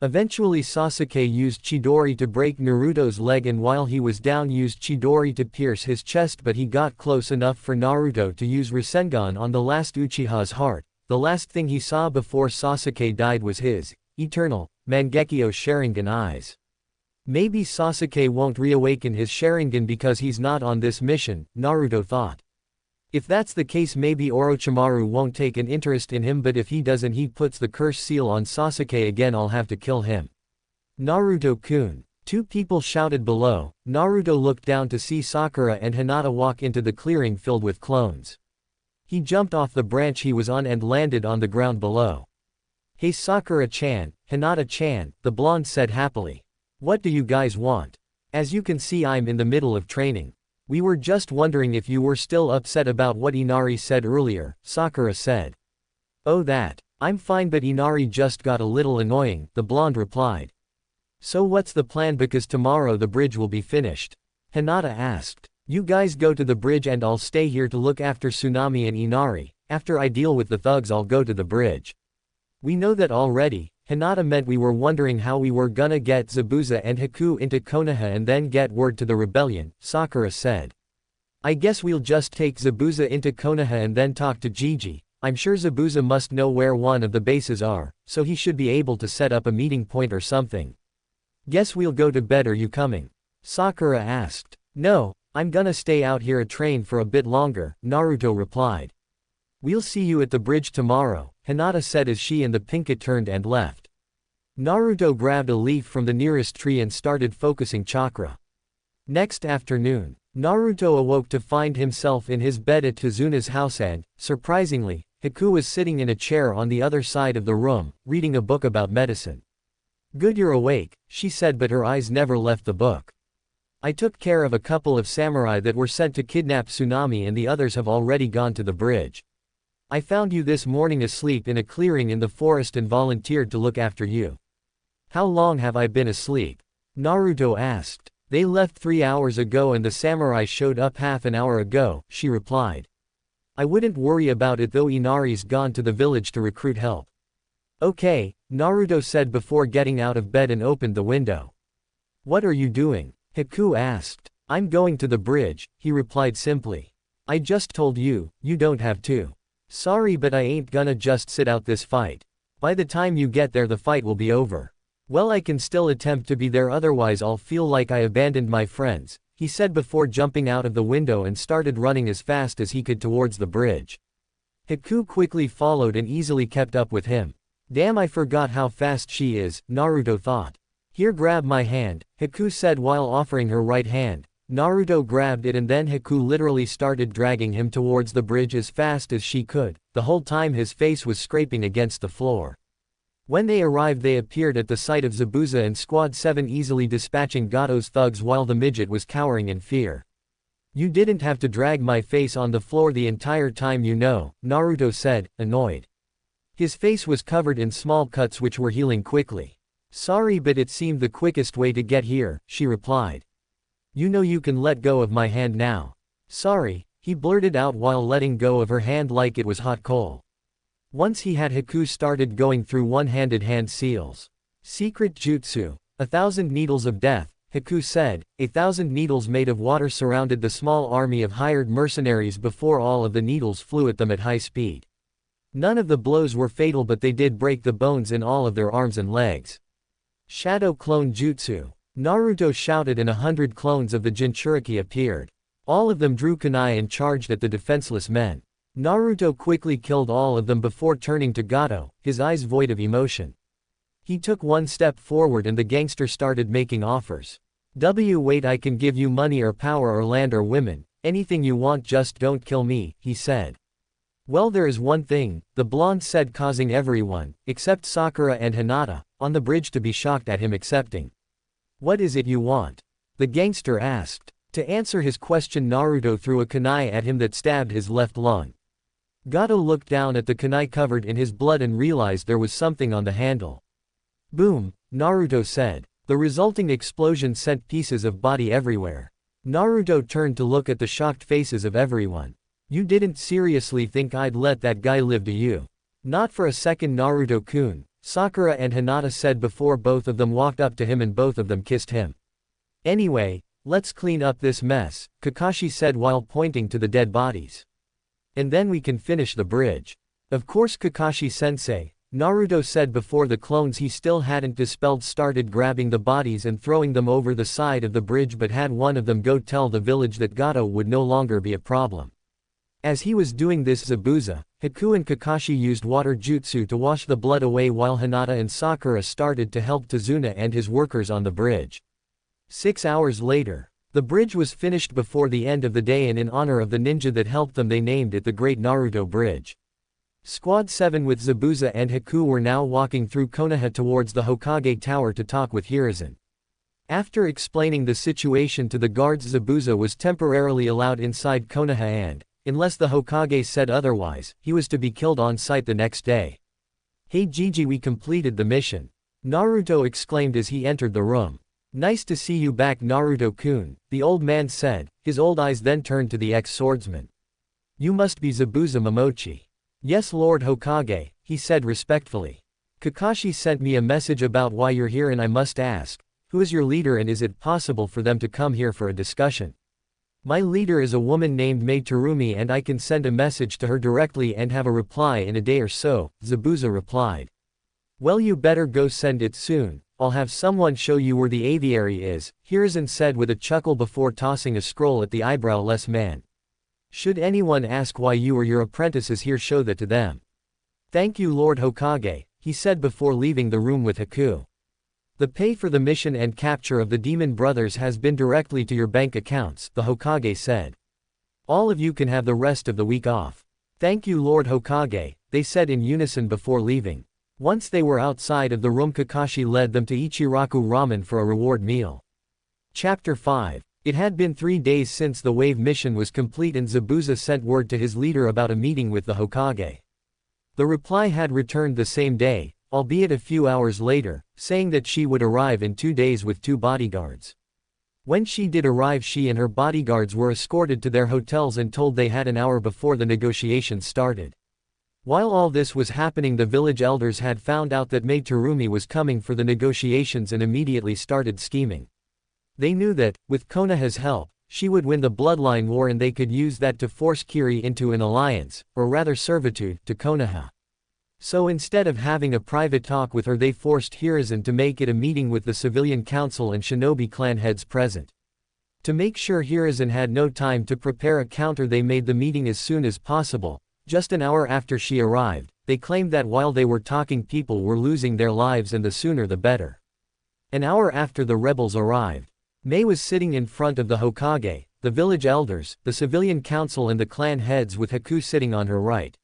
Eventually Sasuke used Chidori to break Naruto's leg and while he was down used Chidori to pierce his chest but he got close enough for Naruto to use Rasengan on the last Uchiha's heart. The last thing he saw before Sasuke died was his eternal Mangekyo Sharingan eyes. Maybe Sasuke won't reawaken his Sharingan because he's not on this mission, Naruto thought. If that's the case, maybe Orochimaru won't take an interest in him, but if he does and he puts the curse seal on Sasuke again, I'll have to kill him. Naruto-kun. Two people shouted below. Naruto looked down to see Sakura and Hinata walk into the clearing filled with clones. He jumped off the branch he was on and landed on the ground below. Hey Sakura-chan, Hinata-chan, the blonde said happily. What do you guys want? As you can see, I'm in the middle of training. We were just wondering if you were still upset about what Inari said earlier, Sakura said. Oh that. I'm fine, but Inari just got a little annoying, the blonde replied. So what's the plan, because tomorrow the bridge will be finished? Hinata asked. You guys go to the bridge and I'll stay here to look after Tsunami and Inari. After I deal with the thugs, I'll go to the bridge. We know that already. Hinata meant we were wondering how we were gonna get Zabuza and Haku into Konoha and then get word to the rebellion, Sakura said. I guess we'll just take Zabuza into Konoha and then talk to Gigi. I'm sure Zabuza must know where one of the bases are, so he should be able to set up a meeting point or something. Guess we'll go to bed. Are you coming? Sakura asked. No, I'm gonna stay out here and train for a bit longer, Naruto replied. We'll see you at the bridge tomorrow, Hinata said as she and the Pinket turned and left. Naruto grabbed a leaf from the nearest tree and started focusing chakra. Next afternoon, Naruto awoke to find himself in his bed at Tazuna's house and, surprisingly, Haku was sitting in a chair on the other side of the room, reading a book about medicine. Good, you're awake, she said, but her eyes never left the book. I took care of a couple of samurai that were sent to kidnap Tsunami and the others have already gone to the bridge. I found you this morning asleep in a clearing in the forest and volunteered to look after you. How long have I been asleep? Naruto asked. They left 3 hours ago and the samurai showed up half an hour ago, she replied. I wouldn't worry about it though, Inari's gone to the village to recruit help. Okay, Naruto said before getting out of bed and opened the window. What are you doing? Haku asked. I'm going to the bridge, he replied simply. I just told you, you don't have to. Sorry, but I ain't gonna just sit out this fight. By the time you get there the fight will be over. Well, I can still attempt to be there, otherwise I'll feel like I abandoned my friends, he said before jumping out of the window and started running as fast as he could towards the bridge. Haku quickly followed and easily kept up with him. Damn, I forgot how fast she is, Naruto thought. Here, grab my hand, Haku said while offering her right hand. Naruto grabbed it and then Haku literally started dragging him towards the bridge as fast as she could, the whole time his face was scraping against the floor. When they arrived, they appeared at the sight of Zabuza and Squad 7 easily dispatching Gato's thugs while the midget was cowering in fear. You didn't have to drag my face on the floor the entire time, you know, Naruto said, annoyed. His face was covered in small cuts which were healing quickly. Sorry, but it seemed the quickest way to get here, she replied. You know you can let go of my hand now. Sorry, he blurted out while letting go of her hand like it was hot coal. Once he had, Haku started going through one-handed hand seals. Secret jutsu. 1,000 needles of death, Haku said. 1,000 needles made of water surrounded the small army of hired mercenaries before all of the needles flew at them at high speed. None of the blows were fatal, but they did break the bones in all of their arms and legs. Shadow clone jutsu. Naruto shouted and 100 clones of the Jinchuriki appeared. All of them drew kunai and charged at the defenseless men. Naruto quickly killed all of them before turning to Gato, his eyes void of emotion. He took one step forward and the gangster started making offers. Wait, I can give you money or power or land or women, anything you want, just don't kill me, he said. Well, there is one thing, the blonde said, causing everyone, except Sakura and Hinata, on the bridge to be shocked at him accepting. What is it you want? The gangster asked. To answer his question, Naruto threw a kunai at him that stabbed his left lung. Gato looked down at the kunai covered in his blood and realized there was something on the handle. Boom, Naruto said. The resulting explosion sent pieces of body everywhere. Naruto turned to look at the shocked faces of everyone. You didn't seriously think I'd let that guy live, do you? Not for a second, Naruto-kun, Sakura and Hinata said before both of them walked up to him and both of them kissed him. Anyway, let's clean up this mess, Kakashi said while pointing to the dead bodies. And then we can finish the bridge. Of course, Kakashi-sensei, Naruto said before the clones he still hadn't dispelled started grabbing the bodies and throwing them over the side of the bridge, but had one of them go tell the village that Gato would no longer be a problem. As he was doing this, Zabuza, Haku and Kakashi used water jutsu to wash the blood away while Hinata and Sakura started to help Tazuna and his workers on the bridge. 6 hours later, the bridge was finished before the end of the day, and in honor of the ninja that helped them they named it the Great Naruto Bridge. Squad 7 with Zabuza and Haku were now walking through Konoha towards the Hokage Tower to talk with Hiruzen. After explaining the situation to the guards, Zabuza was temporarily allowed inside Konoha and, unless the Hokage said otherwise, he was to be killed on sight the next day. "Hey Gigi, we completed the mission," Naruto exclaimed as he entered the room. "Nice to see you back, Naruto-kun," the old man said, his old eyes then turned to the ex-swordsman. "You must be Zabuza Momochi." "Yes, Lord Hokage," he said respectfully. "Kakashi sent me a message about why you're here, and I must ask, who is your leader, and is it possible for them to come here for a discussion?" "My leader is a woman named Mai Terumi, and I can send a message to her directly and have a reply in a day or so," Zabuza replied. "Well, you better go send it soon. I'll have someone show you where the aviary is," Hiruzen said with a chuckle before tossing a scroll at the eyebrowless man. "Should anyone ask why you or your apprentice is here, show that to them." "Thank you, Lord Hokage," he said before leaving the room with Haku. "The pay for the mission and capture of the Demon Brothers has been directly to your bank accounts," the Hokage said. "All of you can have the rest of the week off." "Thank you, Lord Hokage," they said in unison before leaving. Once they were outside of the room, Kakashi led them to Ichiraku Ramen for a reward meal. Chapter 5. It had been 3 days since the wave mission was complete, and Zabuza sent word to his leader about a meeting with the Hokage. The reply had returned the same day, albeit a few hours later, saying that she would arrive in 2 days with 2 bodyguards. When she did arrive, she and her bodyguards were escorted to their hotels and told they had an hour before the negotiations started. While all this was happening, the village elders had found out that Mai Terumi was coming for the negotiations and immediately started scheming. They knew that, with Konoha's help, she would win the bloodline war, and they could use that to force Kiri into an alliance, or rather servitude, to Konoha. So instead of having a private talk with her, they forced Hiruzen to make it a meeting with the civilian council and shinobi clan heads present. To make sure Hiruzen had no time to prepare a counter, they made the meeting as soon as possible. Just an hour after she arrived, they claimed that while they were talking, people were losing their lives, and the sooner the better. An hour after the rebels arrived, Mai was sitting in front of the Hokage, the village elders, the civilian council and the clan heads, with Haku sitting on her right.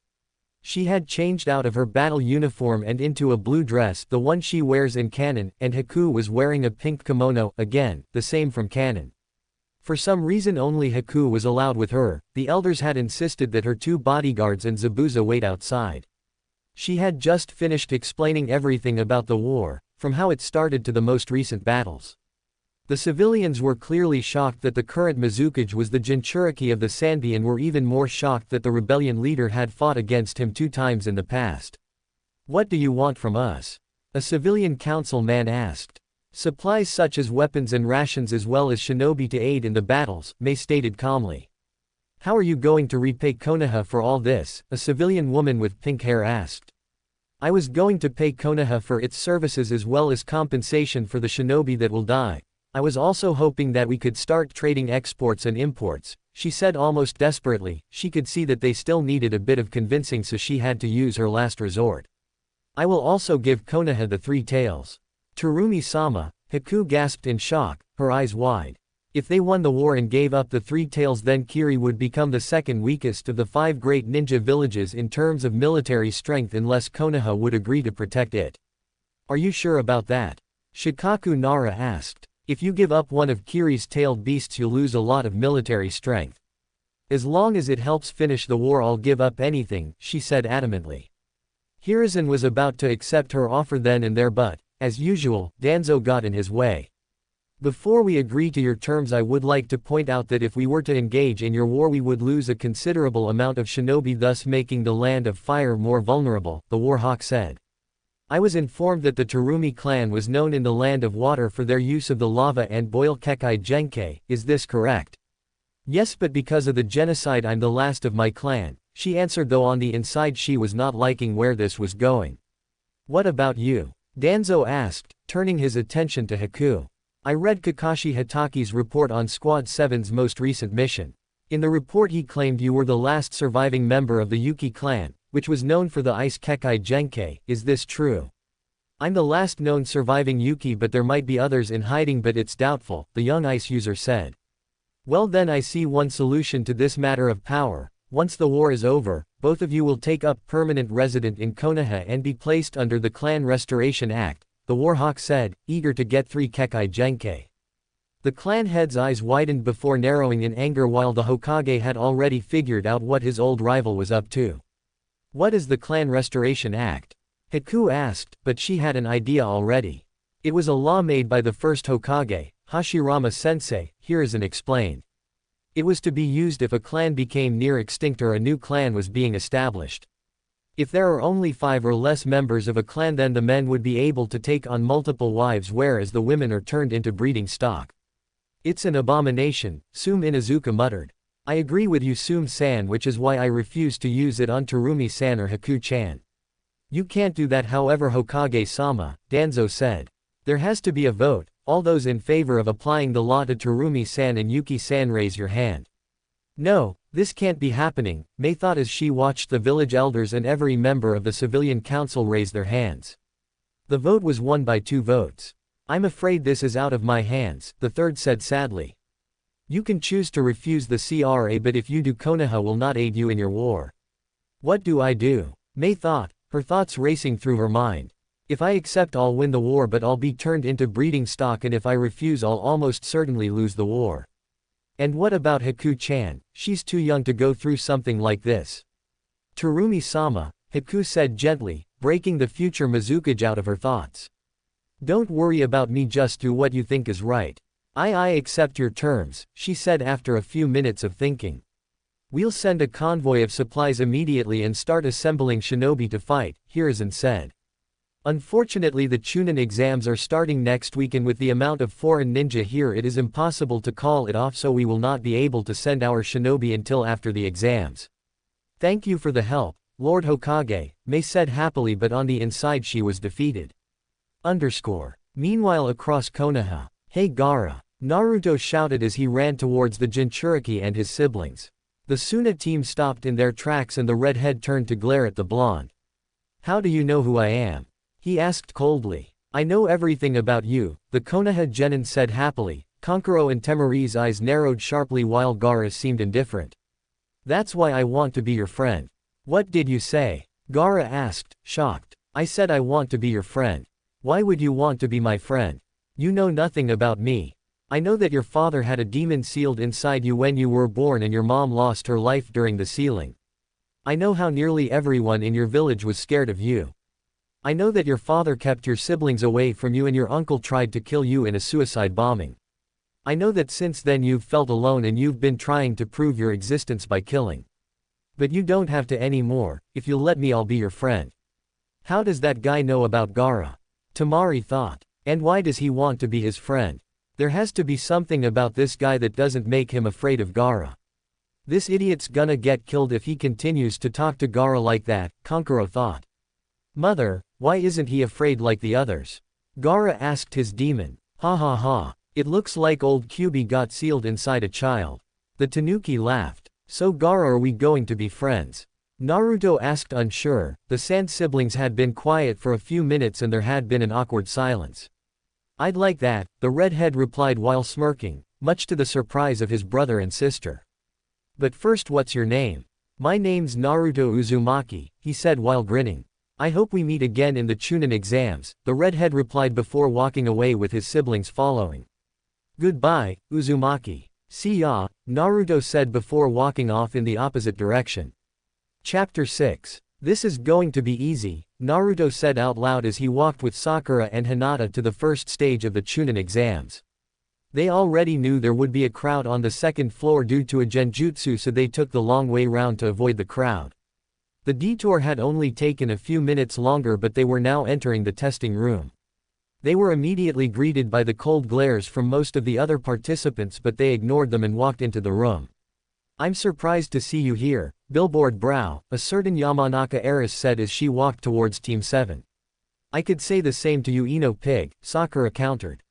She had changed out of her battle uniform and into a blue dress, the one she wears in canon, and Haku was wearing a pink kimono, again, the same from canon. For some reason only Haku was allowed with her. The elders had insisted that her 2 bodyguards and Zabuza wait outside. She had just finished explaining everything about the war, from how it started to the most recent battles. The civilians were clearly shocked that the current Mizukage was the Jinchuriki of the Sanbi, and were even more shocked that the rebellion leader had fought against him 2 times in the past. "What do you want from us?" a civilian council man asked. "Supplies such as weapons and rations, as well as shinobi to aid in the battles," Mai stated calmly. "How are you going to repay Konoha for all this?" a civilian woman with pink hair asked. "I was going to pay Konoha for its services as well as compensation for the shinobi that will die. I was also hoping that we could start trading exports and imports," she said almost desperately. She could see that they still needed a bit of convincing, so she had to use her last resort. "I will also give Konoha the 3 tails." "Terumi-sama," Haku gasped in shock, her eyes wide. If they won the war and gave up the 3 tails, then Kiri would become the second weakest of the 5 great ninja villages in terms of military strength, unless Konoha would agree to protect it. "Are you sure about that?" Shikaku Nara asked. "If you give up one of Kiri's tailed beasts, you'll lose a lot of military strength." "As long as it helps finish the war, I'll give up anything," she said adamantly. Hiruzen was about to accept her offer then and there, but, as usual, Danzo got in his way. "Before we agree to your terms, I would like to point out that if we were to engage in your war, we would lose a considerable amount of shinobi, thus making the land of fire more vulnerable," the war hawk said. "I was informed that the Terumi clan was known in the land of water for their use of the lava and boil kekai genkai, is this correct?" "Yes, but because of the genocide I'm the last of my clan," she answered, though on the inside she was not liking where this was going. "What about you?" Danzo asked, turning his attention to Haku. "I read Kakashi Hataki's report on Squad 7's most recent mission. In the report he claimed you were the last surviving member of the Yuki clan, which was known for the ice Kekai Genkai. Is this true? I'm the last known surviving Yuki, but there might be others in hiding, but it's doubtful, the young ice user said. Well then, I see one solution to this matter of power. Once the war is over, both of you will take up permanent resident in Konoha and be placed under the Clan Restoration Act, the Warhawk said, eager to get 3 Kekai Genkai. The clan head's eyes widened before narrowing in anger, while the Hokage had already figured out what his old rival was up to. What is the Clan Restoration Act? Haku asked, but she had an idea already. It was a law made by the first Hokage, Hashirama-sensei, Hiruzen explained. It was to be used if a clan became near extinct or a new clan was being established. If there are only 5 or less members of a clan, then the men would be able to take on multiple wives, whereas the women are turned into breeding stock. It's an abomination, Sume Inuzuka muttered. I agree with you, Sume-san, which is why I refuse to use it on Terumi-san or Haku-chan. You can't do that, however, Hokage-sama, Danzo said. There has to be a vote. All those in favor of applying the law to Terumi-san and Yuki-san, raise your hand. No, this can't be happening, Mei thought as she watched the village elders and every member of the civilian council raise their hands. The vote was won by 2 votes. I'm afraid this is out of my hands, the third said sadly. You can choose to refuse the CRA, but if you do, Konoha will not aid you in your war. What do I do? Mei thought, her thoughts racing through her mind. If I accept, I'll win the war, but I'll be turned into breeding stock, and if I refuse, I'll almost certainly lose the war. And what about Haku-chan? She's too young to go through something like this. Terumi-sama, Haku said gently, breaking the future Mizukage out of her thoughts. Don't worry about me, just do what you think is right. I accept your terms, she said after a few minutes of thinking. We'll send a convoy of supplies immediately and start assembling shinobi to fight, Hiruzen said. Unfortunately, the Chunin exams are starting next week, and with the amount of foreign ninja here, it is impossible to call it off, so we will not be able to send our shinobi until after the exams. Thank you for the help, Lord Hokage, Mei said happily, but on the inside she was defeated. Meanwhile, across Konoha, "Hey Gaara!" Naruto shouted as he ran towards the Jinchuriki and his siblings. The Suna team stopped in their tracks and the redhead turned to glare at the blonde. How do you know who I am? He asked coldly. I know everything about you, the Konoha genin said happily. Kankuro and Temari's eyes narrowed sharply while Gaara seemed indifferent. That's why I want to be your friend. What did you say? Gaara asked, shocked. I said I want to be your friend. Why would you want to be my friend? You know nothing about me. I know that your father had a demon sealed inside you when you were born and your mom lost her life during the sealing. I know how nearly everyone in your village was scared of you. I know that your father kept your siblings away from you and your uncle tried to kill you in a suicide bombing. I know that since then you've felt alone and you've been trying to prove your existence by killing. But you don't have to anymore. If you'll let me, I'll be your friend. How does that guy know about Gaara? Temari thought. And why does he want to be his friend? There has to be something about this guy that doesn't make him afraid of Gaara. This idiot's gonna get killed if he continues to talk to Gaara like that, Kankuro thought. Mother, why isn't he afraid like the others? Gaara asked his demon. Ha ha ha, it looks like old Kyubi got sealed inside a child. The Tanuki laughed. So Gaara, are we going to be friends? Naruto asked unsure. The Sand siblings had been quiet for a few minutes and there had been an awkward silence. I'd like that, the redhead replied while smirking, much to the surprise of his brother and sister. But first, what's your name? My name's Naruto Uzumaki, he said while grinning. I hope we meet again in the Chunin exams, the redhead replied before walking away with his siblings following. Goodbye, Uzumaki. See ya, Naruto said before walking off in the opposite direction. Chapter 6. This is going to be easy, Naruto said out loud as he walked with Sakura and Hinata to the first stage of the Chunin exams. They already knew there would be a crowd on the second floor due to a genjutsu, so they took the long way round to avoid the crowd. The detour had only taken a few minutes longer, but they were now entering the testing room. They were immediately greeted by the cold glares from most of the other participants, but they ignored them and walked into the room. I'm surprised to see you here, Billboard Brow, a certain Yamanaka heiress said as she walked towards Team 7. I could say the same to you, Ino Pig, Sakura countered.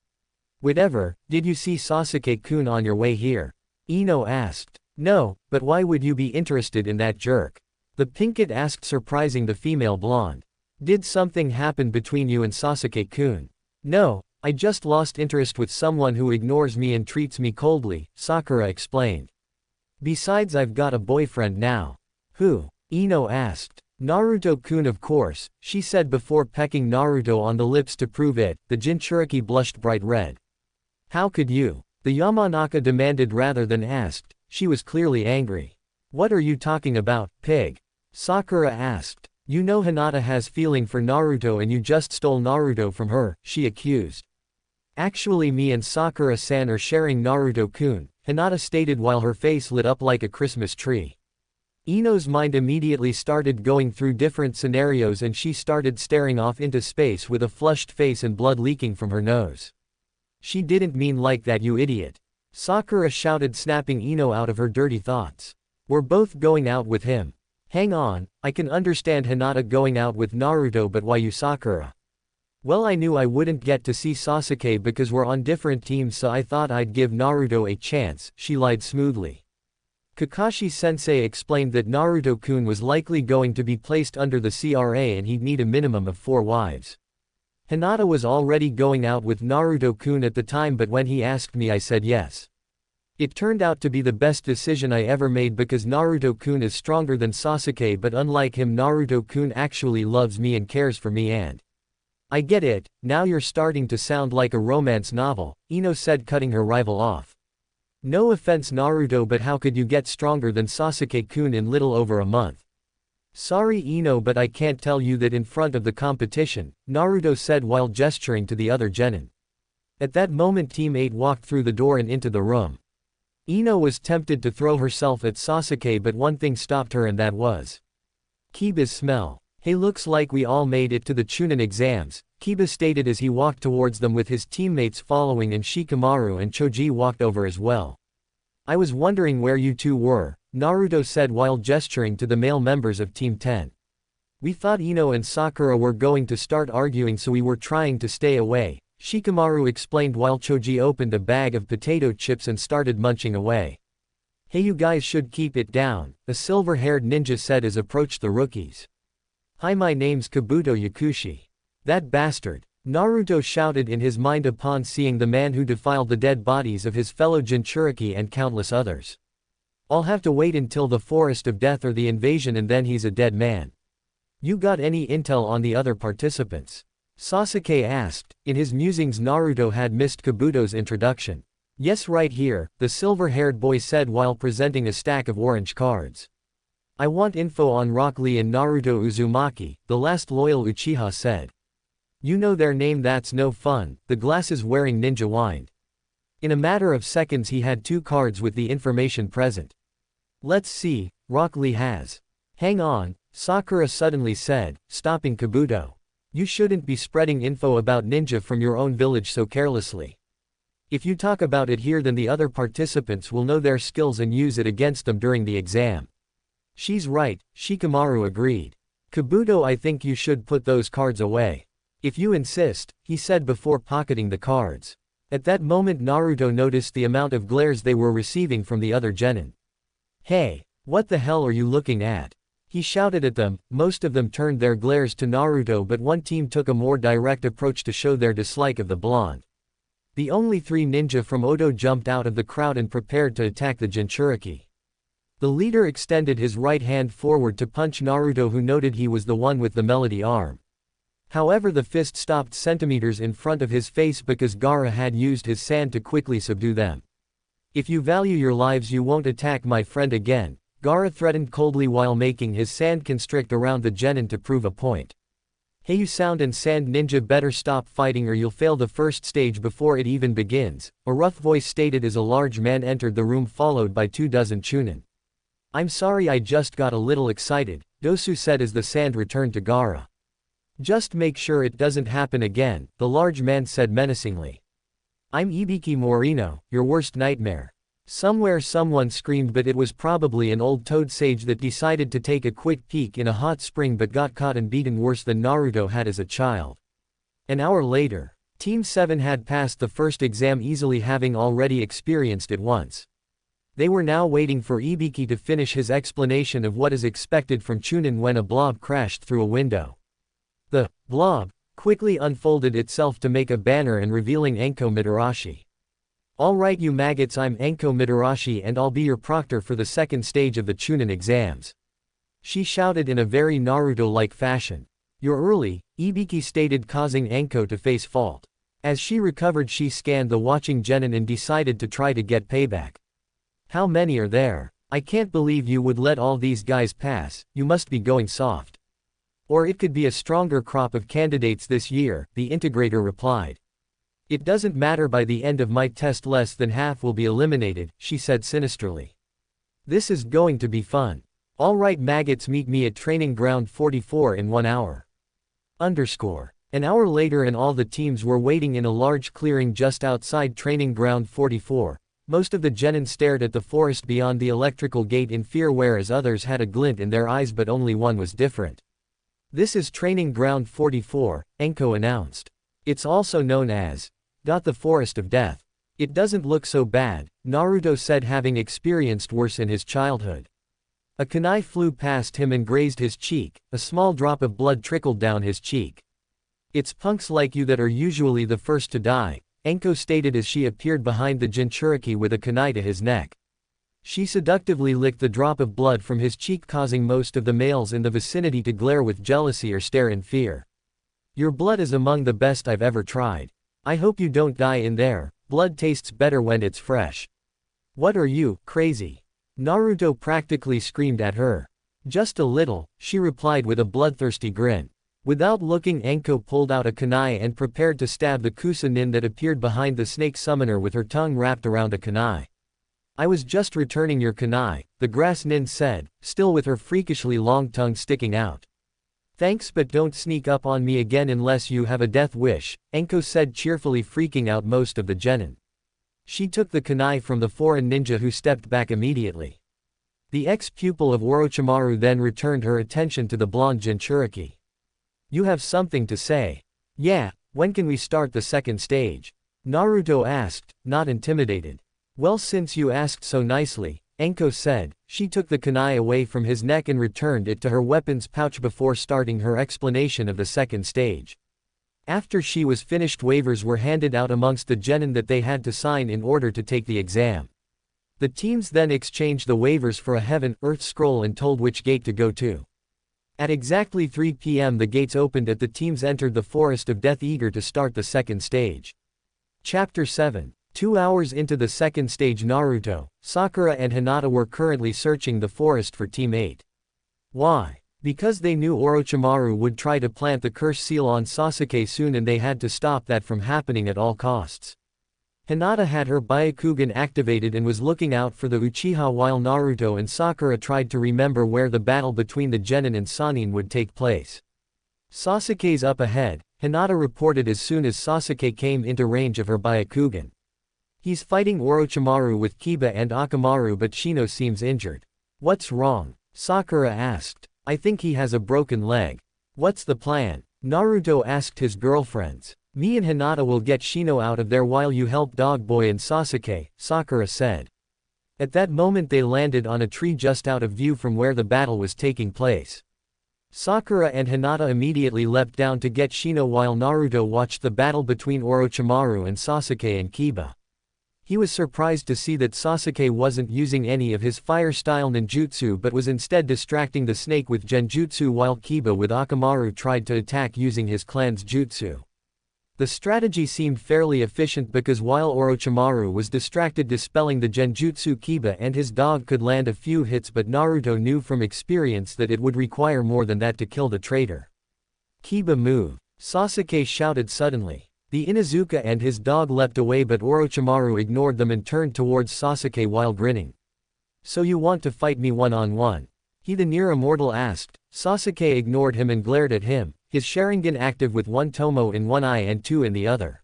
Whatever, did you see Sasuke-kun on your way here? Ino asked. No, but why would you be interested in that jerk? The pinkett asked, surprising the female blonde. Did something happen between you and Sasuke-kun? No, I just lost interest with someone who ignores me and treats me coldly, Sakura explained. Besides, I've got a boyfriend now. Who? Ino asked. Naruto-kun, of course, she said before pecking Naruto on the lips to prove it. The Jinchuriki blushed bright red. How could you? The Yamanaka demanded rather than asked. She was clearly angry. What are you talking about, pig? Sakura asked. You know Hinata has feeling for Naruto and you just stole Naruto from her, she accused. Actually, me and Sakura-san are sharing Naruto-kun, Hinata stated while her face lit up like a Christmas tree. Ino's mind immediately started going through different scenarios and she started staring off into space with a flushed face and blood leaking from her nose. She didn't mean like that, you idiot. Sakura shouted, snapping Ino out of her dirty thoughts. We're both going out with him. Hang on, I can understand Hinata going out with Naruto, but why you, Sakura? Well, I knew I wouldn't get to see Sasuke because we're on different teams, so I thought I'd give Naruto a chance, she lied smoothly. Kakashi-sensei explained that Naruto-kun was likely going to be placed under the CRA and he'd need a minimum of 4 wives. Hinata was already going out with Naruto-kun at the time, but when he asked me I said yes. It turned out to be the best decision I ever made because Naruto-kun is stronger than Sasuke, but unlike him, Naruto-kun actually loves me and cares for me, and I get it, now you're starting to sound like a romance novel, Ino said, cutting her rival off. No offense, Naruto, but how could you get stronger than Sasuke-kun in little over a month? Sorry, Ino, but I can't tell you that in front of the competition, Naruto said while gesturing to the other genin. At that moment, Team 8 walked through the door and into the room. Ino was tempted to throw herself at Sasuke, but one thing stopped her, and that was Kiba's smell. Hey, looks like we all made it to the Chunin exams, Kiba stated as he walked towards them with his teammates following, and Shikamaru and Choji walked over as well. I was wondering where you two were, Naruto said while gesturing to the male members of Team 10. We thought Ino and Sakura were going to start arguing, so we were trying to stay away, Shikamaru explained while Choji opened a bag of potato chips and started munching away. Hey, you guys should keep it down, a silver-haired ninja said as approached the rookies. Hi, my name's Kabuto Yakushi. That bastard, Naruto shouted in his mind upon seeing the man who defiled the dead bodies of his fellow Jinchuriki and countless others. I'll have to wait until the Forest of Death or the invasion and then he's a dead man. You got any intel on the other participants? Sasuke asked. In his musings, Naruto had missed Kabuto's introduction. Yes, right here, the silver-haired boy said while presenting a stack of orange cards. I want info on Rock Lee and Naruto Uzumaki, the last loyal Uchiha said. You know their name, that's no fun, the glasses-wearing ninja whined. In a matter of seconds he had 2 cards with the information present. Let's see, Rock Lee has. Hang on, Sakura suddenly said, stopping Kabuto. You shouldn't be spreading info about ninja from your own village so carelessly. If you talk about it here, then the other participants will know their skills and use it against them during the exam. She's right, Shikamaru agreed. Kabuto, I think you should put those cards away. If you insist, he said before pocketing the cards. At that moment, Naruto noticed the amount of glares they were receiving from the other genin. Hey, what the hell are you looking at? He shouted at them. Most of them turned their glares to Naruto, but one team took a more direct approach to show their dislike of the blonde. The only 3 ninja from Odo jumped out of the crowd and prepared to attack the Jinchuriki. The leader extended his right hand forward to punch Naruto, who noted he was the one with the melody arm. However, the fist stopped centimeters in front of his face because Gaara had used his sand to quickly subdue them. If you value your lives, you won't attack my friend again, Gaara threatened coldly while making his sand constrict around the genin to prove a point. Hey, you sound and sand ninja, better stop fighting or you'll fail the first stage before it even begins, a rough voice stated as a large man entered the room followed by 24 Chunin. I'm sorry, I just got a little excited, Dosu said as the sand returned to Gaara. Just make sure it doesn't happen again, the large man said menacingly. I'm Ibiki Morino, your worst nightmare. Somewhere someone screamed, but it was probably an old toad sage that decided to take a quick peek in a hot spring but got caught and beaten worse than Naruto had as a child. An hour later, Team 7 had passed the first exam easily, having already experienced it once. They were now waiting for Ibiki to finish his explanation of what is expected from Chunin when a blob crashed through a window. The blob quickly unfolded itself to make a banner and revealing Enko Mitarashi. "Alright you maggots, I'm Enko Mitarashi and I'll be your proctor for the second stage of the Chunin exams," she shouted in a very Naruto-like fashion. "You're early," Ibiki stated, causing Enko to face fault. As she recovered, she scanned the watching genin and decided to try to get payback. "How many are there? I can't believe you would let all these guys pass, you must be going soft. Or it could be a stronger crop of candidates this year," the integrator replied. "It doesn't matter, by the end of my test less than half will be eliminated," she said sinisterly. "This is going to be fun. Alright maggots, meet me at training ground 44 in 1 hour. An hour later and all the teams were waiting in a large clearing just outside training ground 44. Most of the genin stared at the forest beyond the electrical gate in fear, whereas others had a glint in their eyes, but only one was different. "This is training ground 44, Enko announced. "It's also known as the Forest of Death. It doesn't look so bad," Naruto said, having experienced worse in his childhood. A kunai flew past him and grazed his cheek, a small drop of blood trickled down his cheek. "It's punks like you that are usually the first to die," Enko stated as she appeared behind the Jinchuriki with a kunai to his neck. She seductively licked the drop of blood from his cheek, causing most of the males in the vicinity to glare with jealousy or stare in fear. "Your blood is among the best I've ever tried. I hope you don't die in there, blood tastes better when it's fresh." "What are you, crazy?" Naruto practically screamed at her. "Just a little," she replied with a bloodthirsty grin. Without looking, Enko pulled out a kunai and prepared to stab the Kusa nin that appeared behind the snake summoner with her tongue wrapped around a kunai. "I was just returning your kunai," the grass nin said, still with her freakishly long tongue sticking out. "Thanks, but don't sneak up on me again unless you have a death wish," Enko said cheerfully, freaking out most of the genin. She took the kunai from the foreign ninja, who stepped back immediately. The ex-pupil of Orochimaru then returned her attention to the blonde Jinchuriki. "You have something to say?" "Yeah, when can we start the second stage?" Naruto asked, not intimidated. "Well, since you asked so nicely," Enko said. She took the kunai away from his neck and returned it to her weapons pouch before starting her explanation of the second stage. After she was finished, waivers were handed out amongst the genin that they had to sign in order to take the exam. The teams then exchanged the waivers for a heaven-earth scroll and told which gate to go to. At exactly 3 p.m. the gates opened and the teams entered the Forest of Death, eager to start the second stage. Chapter 7. 2 hours into the second stage, Naruto, Sakura and Hinata were currently searching the forest for Team 8. Why? Because they knew Orochimaru would try to plant the curse seal on Sasuke soon and they had to stop that from happening at all costs. Hinata had her Byakugan activated and was looking out for the Uchiha, while Naruto and Sakura tried to remember where the battle between the genin and Sannin would take place. "Sasuke's up ahead," Hinata reported as soon as Sasuke came into range of her Byakugan. "He's fighting Orochimaru with Kiba and Akamaru, but Shino seems injured." "What's wrong?" Sakura asked. "I think he has a broken leg." "What's the plan?" Naruto asked his girlfriends. "Me and Hinata will get Shino out of there while you help Dogboy and Sasuke," Sakura said. At that moment they landed on a tree just out of view from where the battle was taking place. Sakura and Hinata immediately leapt down to get Shino while Naruto watched the battle between Orochimaru and Sasuke and Kiba. He was surprised to see that Sasuke wasn't using any of his fire-style ninjutsu but was instead distracting the snake with genjutsu, while Kiba with Akamaru tried to attack using his clan's jutsu. The strategy seemed fairly efficient because while Orochimaru was distracted dispelling the genjutsu, Kiba and his dog could land a few hits, but Naruto knew from experience that it would require more than that to kill the traitor. "Kiba, move!" Sasuke shouted suddenly. The Inuzuka and his dog leapt away, but Orochimaru ignored them and turned towards Sasuke while grinning. "So you want to fight me one-on-one?" he the near immortal asked. Sasuke ignored him and glared at him, his Sharingan active with one tomo in one eye and two in the other.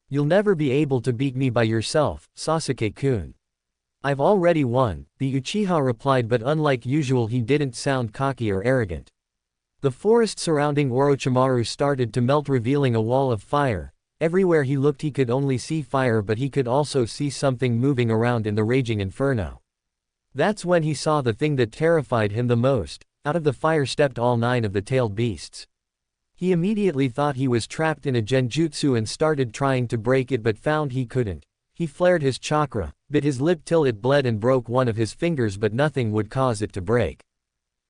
"You'll never be able to beat me by yourself, Sasuke-kun. I've already won," the Uchiha replied, but unlike usual he didn't sound cocky or arrogant. The forest surrounding Orochimaru started to melt, revealing a wall of fire. Everywhere he looked he could only see fire, but he could also see something moving around in the raging inferno. That's when he saw the thing that terrified him the most. Out of the fire stepped all 9 of the tailed beasts. He immediately thought he was trapped in a genjutsu and started trying to break it but found he couldn't. He flared his chakra, bit his lip till it bled and broke one of his fingers but nothing would cause it to break.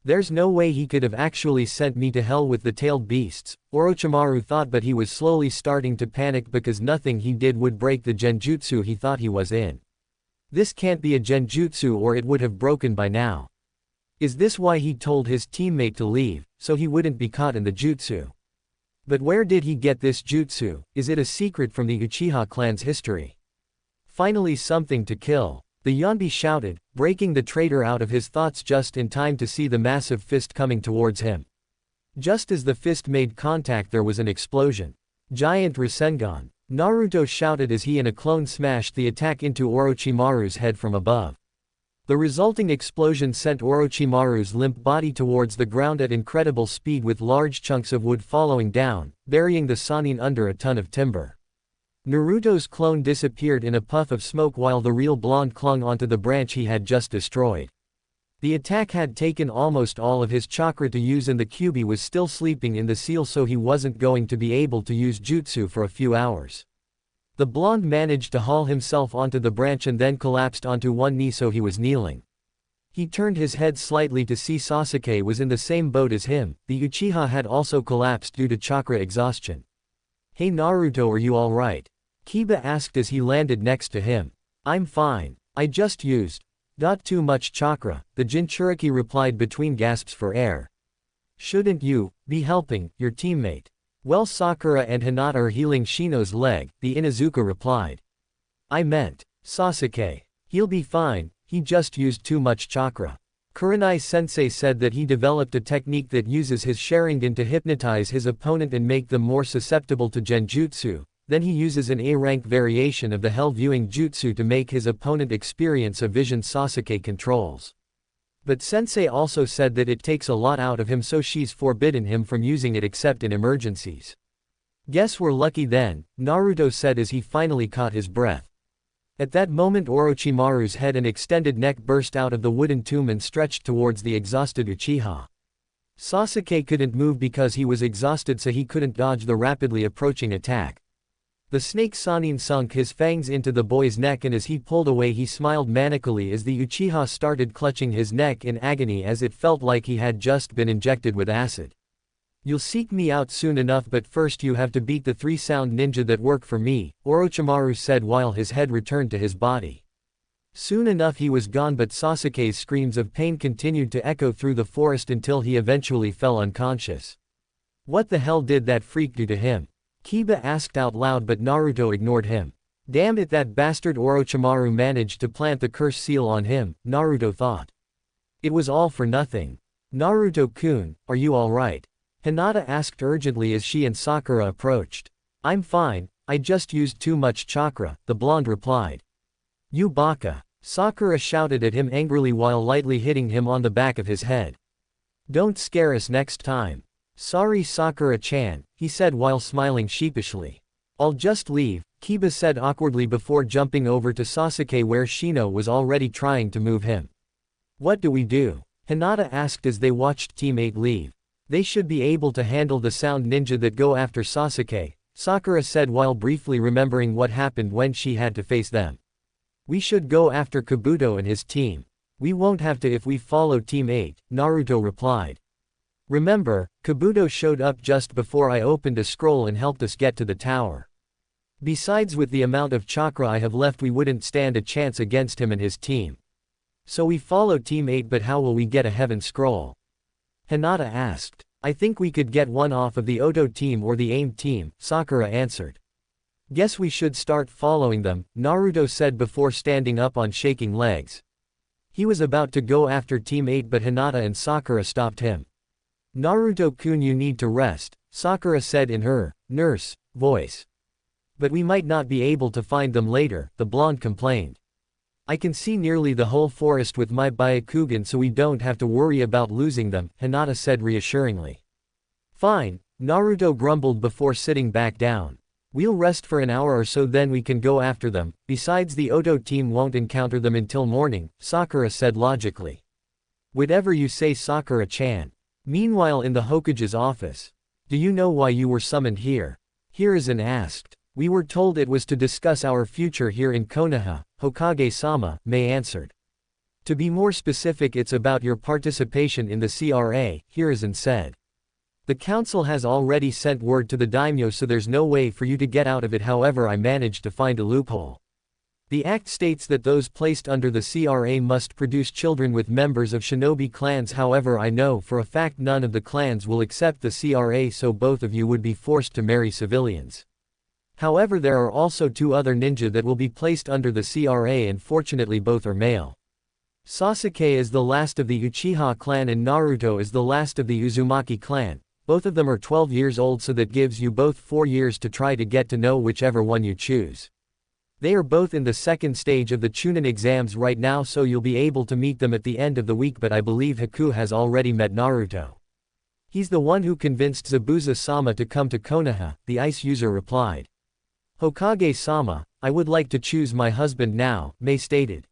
There's no way he could have actually sent me to hell with the tailed beasts, Orochimaru thought, but he was slowly starting to panic because nothing he did would break the genjutsu he thought he was in. This can't be a genjutsu or it would have broken by now. Is this why he told his teammate to leave, so he wouldn't be caught in the jutsu? But where did he get this jutsu? Is it a secret from the Uchiha clan's history? Finally something to kill. The Yonbi shouted, breaking the traitor out of his thoughts just in time to see the massive fist coming towards him. Just as the fist made contact there was an explosion. Giant Rasengan. Naruto shouted as he and a clone smashed the attack into Orochimaru's head from above. The resulting explosion sent Orochimaru's limp body towards the ground at incredible speed with large chunks of wood following down, burying the Sannin under a ton of timber. Naruto's clone disappeared in a puff of smoke while the real blonde clung onto the branch he had just destroyed. The attack had taken almost all of his chakra to use and the Kyuubi was still sleeping in the seal, so he wasn't going to be able to use jutsu for a few hours. The blonde managed to haul himself onto the branch and then collapsed onto one knee so he was kneeling. He turned his head slightly to see Sasuke was in the same boat as him. The Uchiha had also collapsed due to chakra exhaustion. "Hey Naruto, are you alright?" Kiba asked as he landed next to him. "I'm fine. I just used not too much chakra," the Jinchuriki replied between gasps for air. "Shouldn't you be helping your teammate?" "Well, Sakura and Hinata are healing Shino's leg," the Inuzuka replied. "I meant Sasuke. He'll be fine, he just used too much chakra." Kurenai-sensei said that he developed a technique that uses his Sharingan to hypnotize his opponent and make them more susceptible to genjutsu. Then he uses an A-rank variation of the Hell Viewing Jutsu to make his opponent experience a vision Sasuke controls. But Sensei also said that it takes a lot out of him, so she's forbidden him from using it except in emergencies. "Guess we're lucky then," Naruto said as he finally caught his breath. At that moment Orochimaru's head and extended neck burst out of the wooden tomb and stretched towards the exhausted Uchiha. Sasuke couldn't move because he was exhausted, so he couldn't dodge the rapidly approaching attack. The snake Sannin sunk his fangs into the boy's neck and as he pulled away he smiled manically as the Uchiha started clutching his neck in agony as it felt like he had just been injected with acid. "You'll seek me out soon enough, but first you have to beat the 3 sound ninja that work for me," Orochimaru said while his head returned to his body. Soon enough he was gone, but Sasuke's screams of pain continued to echo through the forest until he eventually fell unconscious. "What the hell did that freak do to him?" Kiba asked out loud, but Naruto ignored him. "Damn it, that bastard Orochimaru managed to plant the curse seal on him," Naruto thought. "It was all for nothing." "Naruto-kun, are you alright?" Hinata asked urgently as she and Sakura approached. "I'm fine, I just used too much chakra," the blonde replied. "You baka!" Sakura shouted at him angrily while lightly hitting him on the back of his head. "Don't scare us next time." "Sorry Sakura-chan," he said while smiling sheepishly. "I'll just leave," Kiba said awkwardly before jumping over to Sasuke where Shino was already trying to move him. "What do we do?" Hinata asked as they watched Team 8 leave. "They should be able to handle the sound ninja that go after Sasuke," Sakura said while briefly remembering what happened when she had to face them. "We should go after Kabuto and his team. We won't have to if we follow Team 8, Naruto replied. "Remember, Kabuto showed up just before I opened a scroll and helped us get to the tower. Besides, with the amount of chakra I have left we wouldn't stand a chance against him and his team. So we follow Team 8, but how will we get a heaven scroll?" Hinata asked. "I think we could get one off of the Oto team or the AIM team," Sakura answered. "Guess we should start following them," Naruto said before standing up on shaking legs. He was about to go after Team 8, but Hinata and Sakura stopped him. "Naruto-kun, you need to rest," Sakura said in her nurse voice. "But we might not be able to find them later," the blonde complained. "I can see nearly the whole forest with my Byakugan, so we don't have to worry about losing them," Hinata said reassuringly. "Fine," Naruto grumbled before sitting back down. We'll rest for an hour or so, then we can go after them. Besides, the Oto team won't encounter them until morning, Sakura said logically. Whatever you say, Sakura-chan. Meanwhile, in the Hokage's office. Do you know why you were summoned here? Hiruzen asked. We were told it was to discuss our future here in Konoha, Hokage-sama, Mei answered. To be more specific, it's about your participation in the CRA, Hiruzen said. The council has already sent word to the daimyo, so there's no way for you to get out of it. However, I managed to find a loophole. The act states that those placed under the CRA must produce children with members of shinobi clans. However, I know for a fact none of the clans will accept the CRA, so both of you would be forced to marry civilians. However, there are also 2 other ninja that will be placed under the CRA, and fortunately both are male. Sasuke is the last of the Uchiha clan and Naruto is the last of the Uzumaki clan. Both of them are 12 years old, so that gives you both 4 years to try to get to know whichever one you choose. They are both in the second stage of the Chunin exams right now, so you'll be able to meet them at the end of the week, but I believe Haku has already met Naruto. He's the one who convinced Zabuza-sama to come to Konoha, the ice user replied. Hokage-sama, I would like to choose my husband now, Mei stated.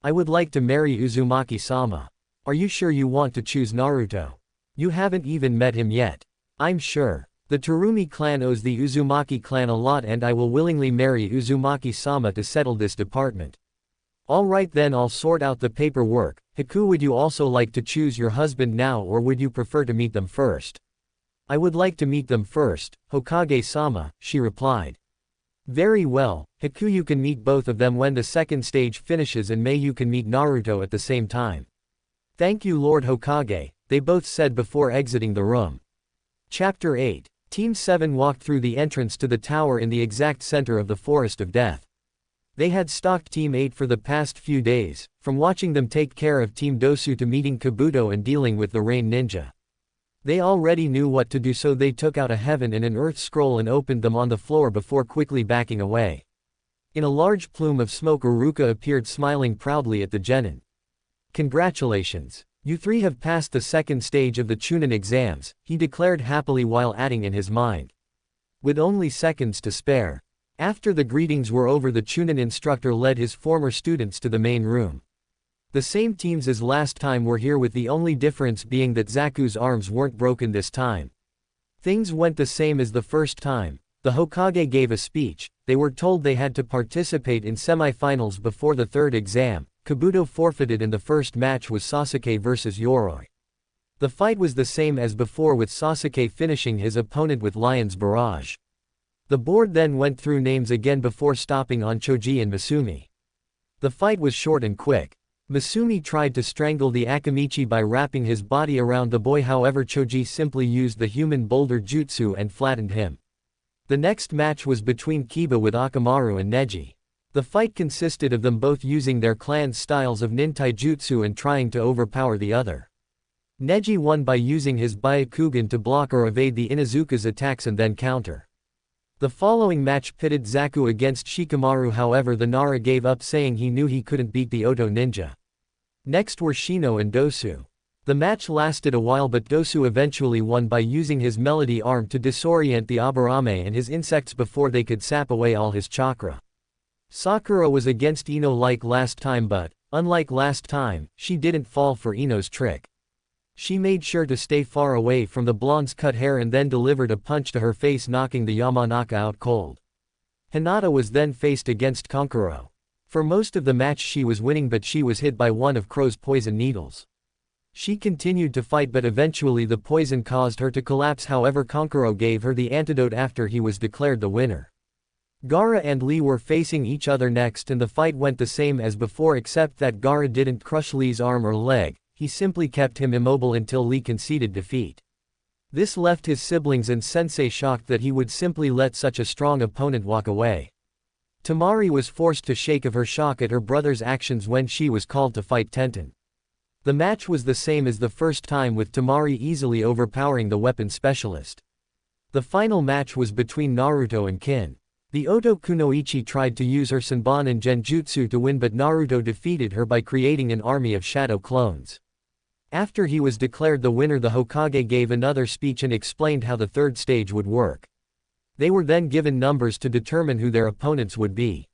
I would like to marry Uzumaki-sama. Are you sure you want to choose Naruto? You haven't even met him yet. I'm sure. The Terumi clan owes the Uzumaki clan a lot, and I will willingly marry Uzumaki-sama to settle this department. Alright then, I'll sort out the paperwork. Haku, would you also like to choose your husband now, or would you prefer to meet them first? I would like to meet them first, Hokage-sama, she replied. Very well, Haku, you can meet both of them when the second stage finishes, and Mei, you can meet Naruto at the same time. Thank you, Lord Hokage, they both said before exiting the room. Chapter 8. Team 7 walked through the entrance to the tower in the exact center of the Forest of Death. They had stalked Team 8 for the past few days, from watching them take care of Team Dosu to meeting Kabuto and dealing with the Rain Ninja. They already knew what to do, so they took out a heaven and an earth scroll and opened them on the floor before quickly backing away. In a large plume of smoke, Uruka appeared, smiling proudly at the genin. Congratulations. You 3 have passed the second stage of the Chunin exams, he declared happily while adding in his mind. With only seconds to spare. After the greetings were over, the Chunin instructor led his former students to the main room. The same teams as last time were here, with the only difference being that Zaku's arms weren't broken this time. Things went the same as the first time. The Hokage gave a speech. They were told they had to participate in semi-finals before the third exam. Kabuto forfeited, and the first match was Sasuke vs Yoroi. The fight was the same as before, with Sasuke finishing his opponent with Lion's Barrage. The board then went through names again before stopping on Choji and Masumi. The fight was short and quick. Masumi tried to strangle the Akamichi by wrapping his body around the boy, however Choji simply used the human boulder jutsu and flattened him. The next match was between Kiba with Akamaru and Neji. The fight consisted of them both using their clan's styles of nintaijutsu and trying to overpower the other. Neji won by using his Byakugan to block or evade the Inuzuka's attacks and then counter. The following match pitted Zaku against Shikamaru, however the Nara gave up, saying he knew he couldn't beat the Oto ninja. Next were Shino and Dosu. The match lasted a while, but Dosu eventually won by using his melody arm to disorient the Aburame and his insects before they could sap away all his chakra. Sakura was against Ino like last time, but, unlike last time, she didn't fall for Ino's trick. She made sure to stay far away from the blonde's cut hair and then delivered a punch to her face, knocking the Yamanaka out cold. Hinata was then faced against Kankuro. For most of the match she was winning, but she was hit by one of Crow's poison needles. She continued to fight, but eventually the poison caused her to collapse, however Kankuro gave her the antidote after he was declared the winner. Gaara and Lee were facing each other next, and the fight went the same as before, except that Gaara didn't crush Lee's arm or leg, he simply kept him immobile until Lee conceded defeat. This left his siblings and sensei shocked that he would simply let such a strong opponent walk away. Tamari was forced to shake of her shock at her brother's actions when she was called to fight Tenten. The match was the same as the first time, with Tamari easily overpowering the weapon specialist. The final match was between Naruto and Kin. The Oto Kunoichi tried to use her Senbon and Genjutsu to win, but Naruto defeated her by creating an army of shadow clones. After he was declared the winner, the Hokage gave another speech and explained how the third stage would work. They were then given numbers to determine who their opponents would be.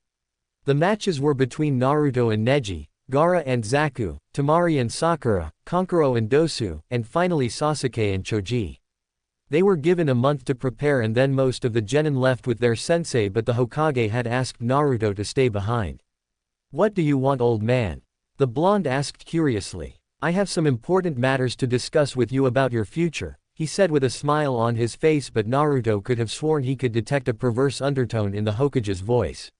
The matches were between Naruto and Neji, Gaara and Zaku, Temari and Sakura, Kankuro and Dosu, and finally Sasuke and Choji. They were given a month to prepare and then most of the genin left with their sensei, but the Hokage had asked Naruto to stay behind. "What do you want, old man?" the blonde asked curiously. "I have some important matters to discuss with you about your future," he said with a smile on his face, but Naruto could have sworn he could detect a perverse undertone in the Hokage's voice.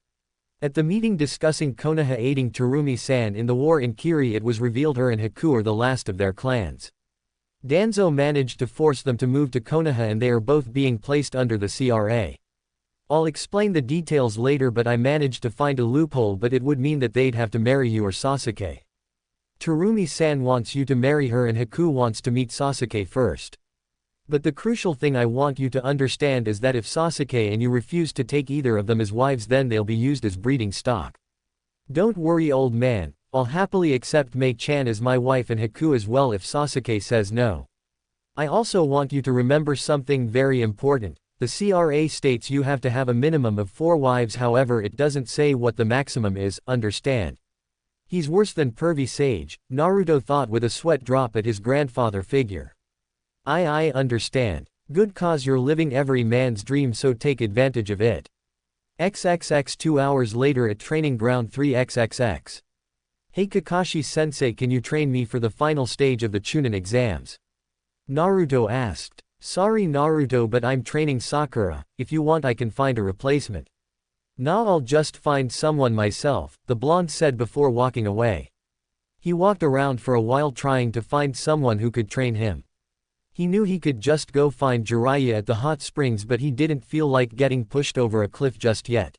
At the meeting discussing Konoha aiding Terumi-san in the war in Kiri, it was revealed her and Haku are the last of their clans. Danzo managed to force them to move to Konoha and they are both being placed under the CRA. I'll explain the details later, but I managed to find a loophole, but it would mean that they'd have to marry you or Sasuke. Terumi-san wants you to marry her and Haku wants to meet Sasuke first. But the crucial thing I want you to understand is that if Sasuke and you refuse to take either of them as wives, then they'll be used as breeding stock. Don't worry, old man, I'll happily accept Mei-chan as my wife and Haku as well if Sasuke says no. I also want you to remember something very important. The CRA states you have to have a minimum of 4 wives, however it doesn't say what the maximum is, understand? He's worse than pervy sage, Naruto thought with a sweat drop at his grandfather figure. I understand. Good, cause you're living every man's dream, so take advantage of it. XXX 2 hours later at training ground 3XXX. Hey Kakashi-sensei, can you train me for the final stage of the Chunin exams? Naruto asked. Sorry Naruto, but I'm training Sakura. If you want I can find a replacement. Nah, I'll just find someone myself, the blonde said before walking away. He walked around for a while trying to find someone who could train him. He knew he could just go find Jiraiya at the hot springs, but he didn't feel like getting pushed over a cliff just yet.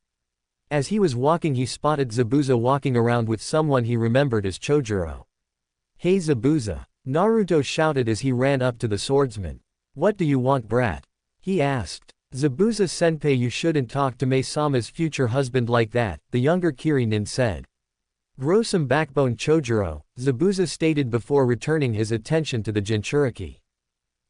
As he was walking he spotted Zabuza walking around with someone he remembered as Chojuro. Hey Zabuza, Naruto shouted as he ran up to the swordsman. What do you want, brat? He asked. Zabuza-senpai, you shouldn't talk to Mei-sama's future husband like that, the younger Kirinin said. Grow some backbone, Chojuro, Zabuza stated before returning his attention to the Jinchuriki.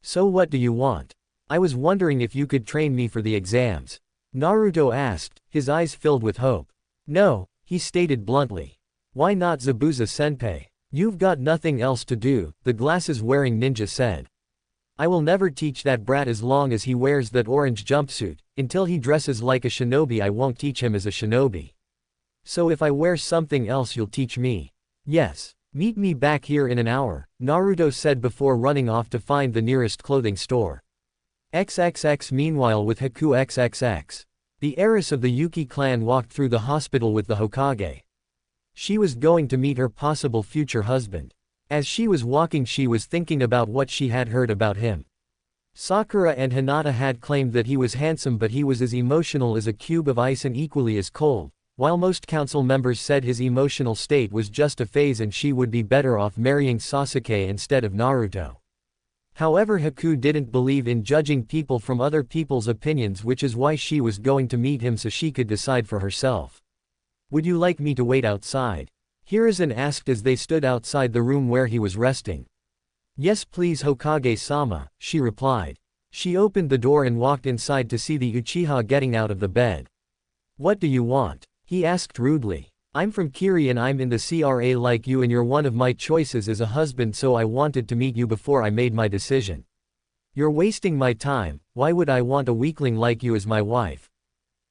So what do you want? I was wondering if you could train me for the exams. Naruto asked, his eyes filled with hope. No, he stated bluntly. Why not, Zabuza-senpai? You've got nothing else to do, the glasses-wearing ninja said. I will never teach that brat as long as he wears that orange jumpsuit. Until he dresses like a shinobi I won't teach him as a shinobi. So if I wear something else you'll teach me? Yes. Meet me back here in an hour, Naruto said before running off to find the nearest clothing store. XXX meanwhile with Haku XXX. The heiress of the Yuki clan walked through the hospital with the Hokage. She was going to meet her possible future husband. As she was walking she was thinking about what she had heard about him. Sakura and Hinata had claimed that he was handsome, but he was as emotional as a cube of ice and equally as cold. While most council members said his emotional state was just a phase and she would be better off marrying Sasuke instead of Naruto. However, Haku didn't believe in judging people from other people's opinions, which is why she was going to meet him so she could decide for herself. Would you like me to wait outside? Hiruzen asked as they stood outside the room where he was resting. Yes please Hokage-sama, she replied. She opened the door and walked inside to see the Uchiha getting out of the bed. What do you want? He asked rudely. I'm from Kiri and I'm in the CRA like you and you're one of my choices as a husband, so I wanted to meet you before I made my decision. You're wasting my time, why would I want a weakling like you as my wife?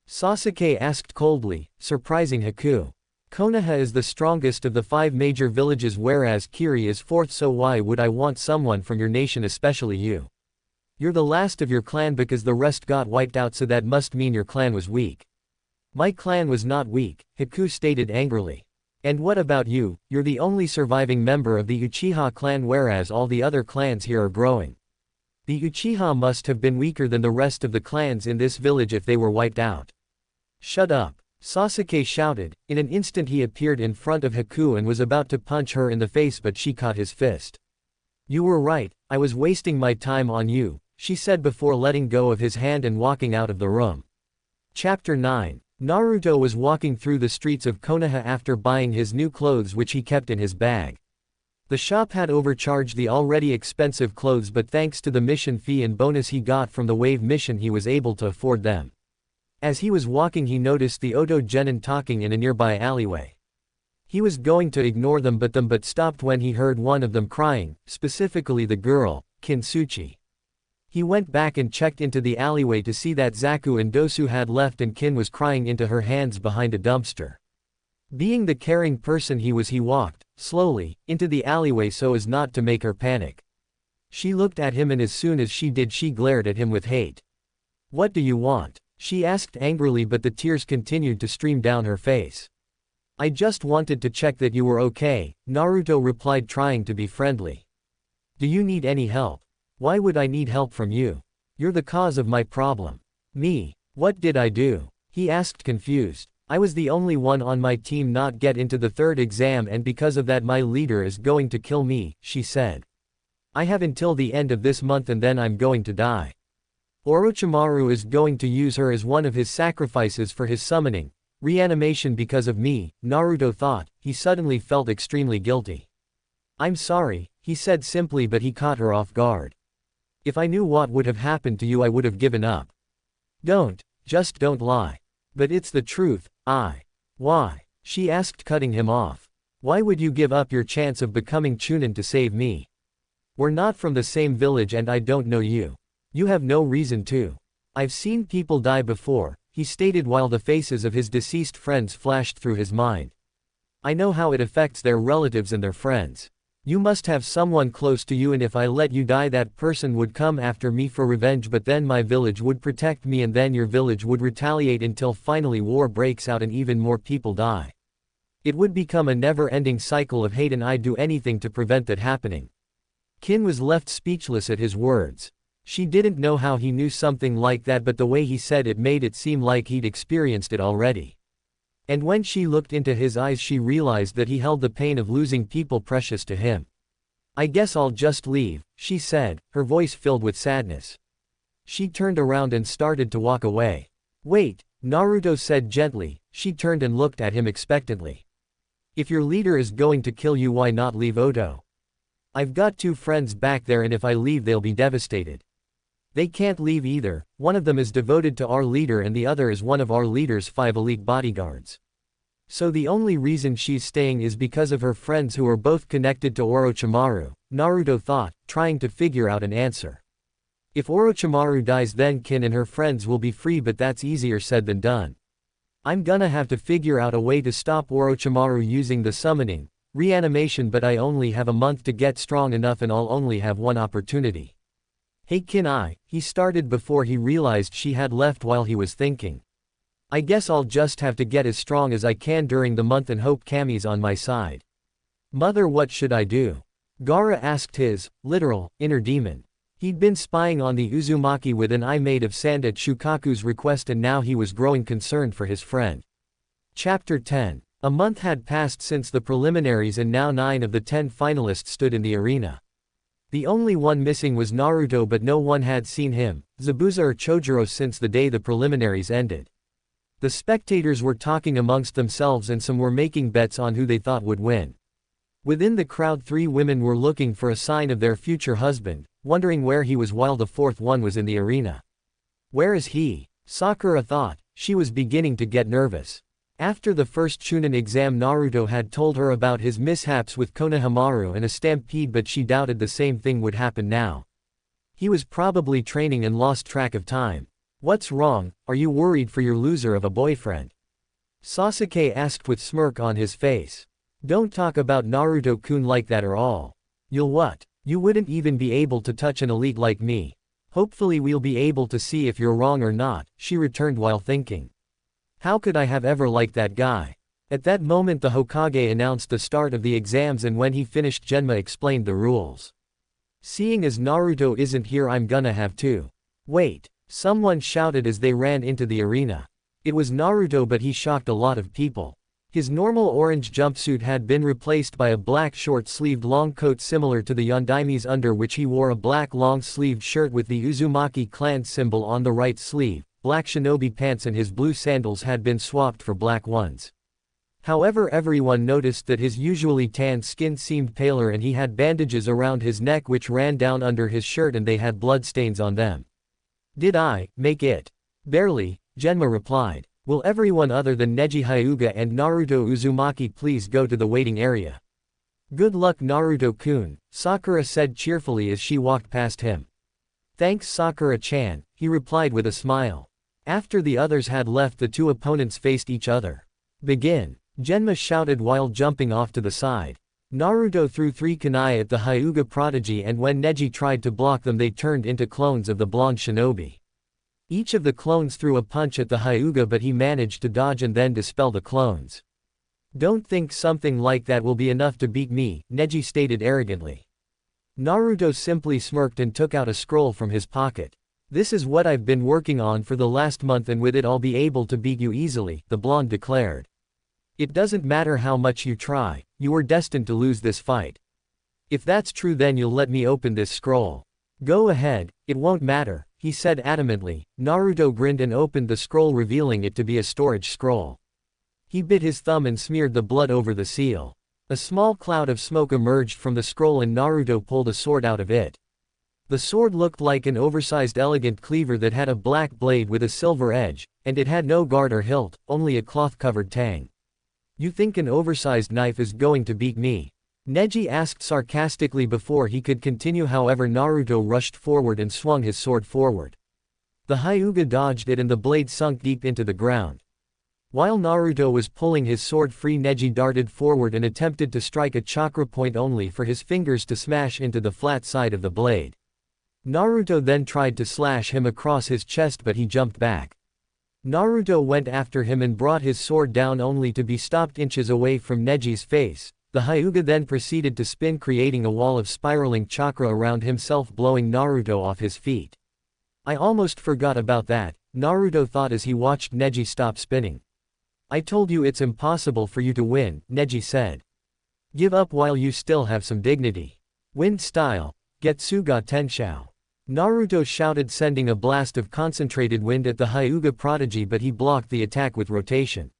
Sasuke asked coldly, surprising Haku. Konoha is the strongest of the 5 major villages whereas Kiri is 4th, so why would I want someone from your nation, especially you? You're the last of your clan because the rest got wiped out, so that must mean your clan was weak. My clan was not weak, Haku stated angrily. And what about you? You're the only surviving member of the Uchiha clan whereas all the other clans here are growing. The Uchiha must have been weaker than the rest of the clans in this village if they were wiped out. Shut up, Sasuke shouted. In an instant he appeared in front of Haku and was about to punch her in the face, but she caught his fist. You were right, I was wasting my time on you, she said before letting go of his hand and walking out of the room. Chapter 9. Naruto was walking through the streets of Konoha after buying his new clothes which he kept in his bag. The shop had overcharged the already expensive clothes, but thanks to the mission fee and bonus he got from the wave mission he was able to afford them. As he was walking he noticed the Oto genin talking in a nearby alleyway. He was going to ignore them but stopped when he heard one of them crying, specifically the girl, Kinsuchi. He went back and checked into the alleyway to see that Zaku and Dosu had left and Kin was crying into her hands behind a dumpster. Being the caring person he was, he walked, slowly, into the alleyway so as not to make her panic. She looked at him and as soon as she did she glared at him with hate. "What do you want?" she asked angrily, but the tears continued to stream down her face. "I just wanted to check that you were okay," Naruto replied, trying to be friendly. "Do you need any help?" "Why would I need help from you? You're the cause of my problem." "Me? What did I do?" he asked confused. "I was the only one on my team not get into the third exam and because of that my leader is going to kill me," she said. "I have until the end of this month and then I'm going to die. Orochimaru is going to use her as one of his sacrifices for his summoning, reanimation because of me," Naruto thought. He suddenly felt extremely guilty. "I'm sorry," he said simply, but he caught her off guard. "If I knew what would have happened to you I would have given up." Just don't lie." "But it's the truth, Why?" she asked, cutting him off. "Why would you give up your chance of becoming Chunin to save me? We're not from the same village and I don't know you. You have no reason to. I've seen people die before," he stated while the faces of his deceased friends flashed through his mind. "I know how it affects their relatives and their friends. You must have someone close to you and if I let you die that person would come after me for revenge but then my village would protect me and then your village would retaliate until finally war breaks out and even more people die. It would become a never-ending cycle of hate and I'd do anything to prevent that happening." Kin was left speechless at his words. She didn't know how he knew something like that but the way he said it made it seem like he'd experienced it already. And when she looked into his eyes she realized that he held the pain of losing people precious to him. "I guess I'll just leave," she said, her voice filled with sadness. She turned around and started to walk away. "Wait," Naruto said gently. She turned and looked at him expectantly. "If your leader is going to kill you why not leave Oto? I've got 2 friends back there and if I leave they'll be devastated." "They can't leave either, one of them is devoted to our leader and the other is one of our leader's 5 elite bodyguards. So the only reason she's staying is because of her friends who are both connected to Orochimaru," Naruto thought, trying to figure out an answer. "If Orochimaru dies then Kin and her friends will be free but that's easier said than done. I'm gonna have to figure out a way to stop Orochimaru using the summoning, reanimation but I only have a month to get strong enough and I'll only have one opportunity. Hey Kin, he started before he realized she had left while he was thinking. I guess I'll just have to get as strong as I can during the month and hope Kami's on my side. Mother, what should I do?" Gaara asked his, literal, inner demon. He'd been spying on the Uzumaki with an eye made of sand at Shukaku's request and now he was growing concerned for his friend. Chapter 10. A month had passed since the preliminaries and now 9 of the 10 finalists stood in the arena. The only one missing was Naruto but no one had seen him, Zabuza or Chojuro since the day the preliminaries ended. The spectators were talking amongst themselves and some were making bets on who they thought would win. Within the crowd 3 women were looking for a sign of their future husband, wondering where he was while the 4th one was in the arena. "Where is he?" Sakura thought. She was beginning to get nervous. After the first Chunin exam Naruto had told her about his mishaps with Konohamaru and a stampede but she doubted the same thing would happen now. He was probably training and lost track of time. "What's wrong, are you worried for your loser of a boyfriend?" Sasuke asked with smirk on his face. "Don't talk about Naruto-kun like that or all. You'll what? You wouldn't even be able to touch an elite like me. Hopefully we'll be able to see if you're wrong or not," she returned while thinking. How could I have ever liked that guy? At that moment the Hokage announced the start of the exams and when he finished Genma explained the rules. "Seeing as Naruto isn't here I'm gonna have to." "Wait," someone shouted as they ran into the arena. It was Naruto but he shocked a lot of people. His normal orange jumpsuit had been replaced by a black short-sleeved long coat similar to the Yondaime's under which he wore a black long-sleeved shirt with the Uzumaki clan symbol on the right sleeve. Black shinobi pants and his blue sandals had been swapped for black ones. However, everyone noticed that his usually tanned skin seemed paler and he had bandages around his neck which ran down under his shirt and they had bloodstains on them. Did I make it? Barely, Genma replied. Will everyone other than Neji Hyuga and Naruto Uzumaki please go to the waiting area? Good luck Naruto-kun, Sakura said cheerfully as she walked past him. Thanks Sakura-chan, he replied with a smile. After the others had left, the two opponents faced each other. Begin, Genma shouted while jumping off to the side. Naruto threw 3 kunai at the Hyuga prodigy and when Neji tried to block them they turned into clones of the blonde shinobi. Each of the clones threw a punch at the Hyuga but he managed to dodge and then dispel the clones. Don't think something like that will be enough to beat me, Neji stated arrogantly. Naruto simply smirked and took out a scroll from his pocket. This is what I've been working on for the last month and with it I'll be able to beat you easily, the blonde declared. It doesn't matter how much you try, you were destined to lose this fight. If that's true then you'll let me open this scroll. Go ahead, it won't matter, he said adamantly. Naruto grinned and opened the scroll revealing it to be a storage scroll. He bit his thumb and smeared the blood over the seal. A small cloud of smoke emerged from the scroll and Naruto pulled a sword out of it. The sword looked like an oversized elegant cleaver that had a black blade with a silver edge, and it had no guard or hilt, only a cloth-covered tang. You think an oversized knife is going to beat me? Neji asked sarcastically before he could continue, however Naruto rushed forward and swung his sword forward. The Hyuga dodged it and the blade sunk deep into the ground. While Naruto was pulling his sword free, Neji darted forward and attempted to strike a chakra point only for his fingers to smash into the flat side of the blade. Naruto then tried to slash him across his chest but he jumped back. Naruto went after him and brought his sword down only to be stopped inches away from Neji's face. The Hyuga then proceeded to spin, creating a wall of spiraling chakra around himself, blowing Naruto off his feet. I almost forgot about that, Naruto thought as he watched Neji stop spinning. I told you it's impossible for you to win, Neji said. Give up while you still have some dignity. Wind style, Getsuga Tenshou. Naruto shouted, sending a blast of concentrated wind at the Hyuga prodigy, but he blocked the attack with rotation.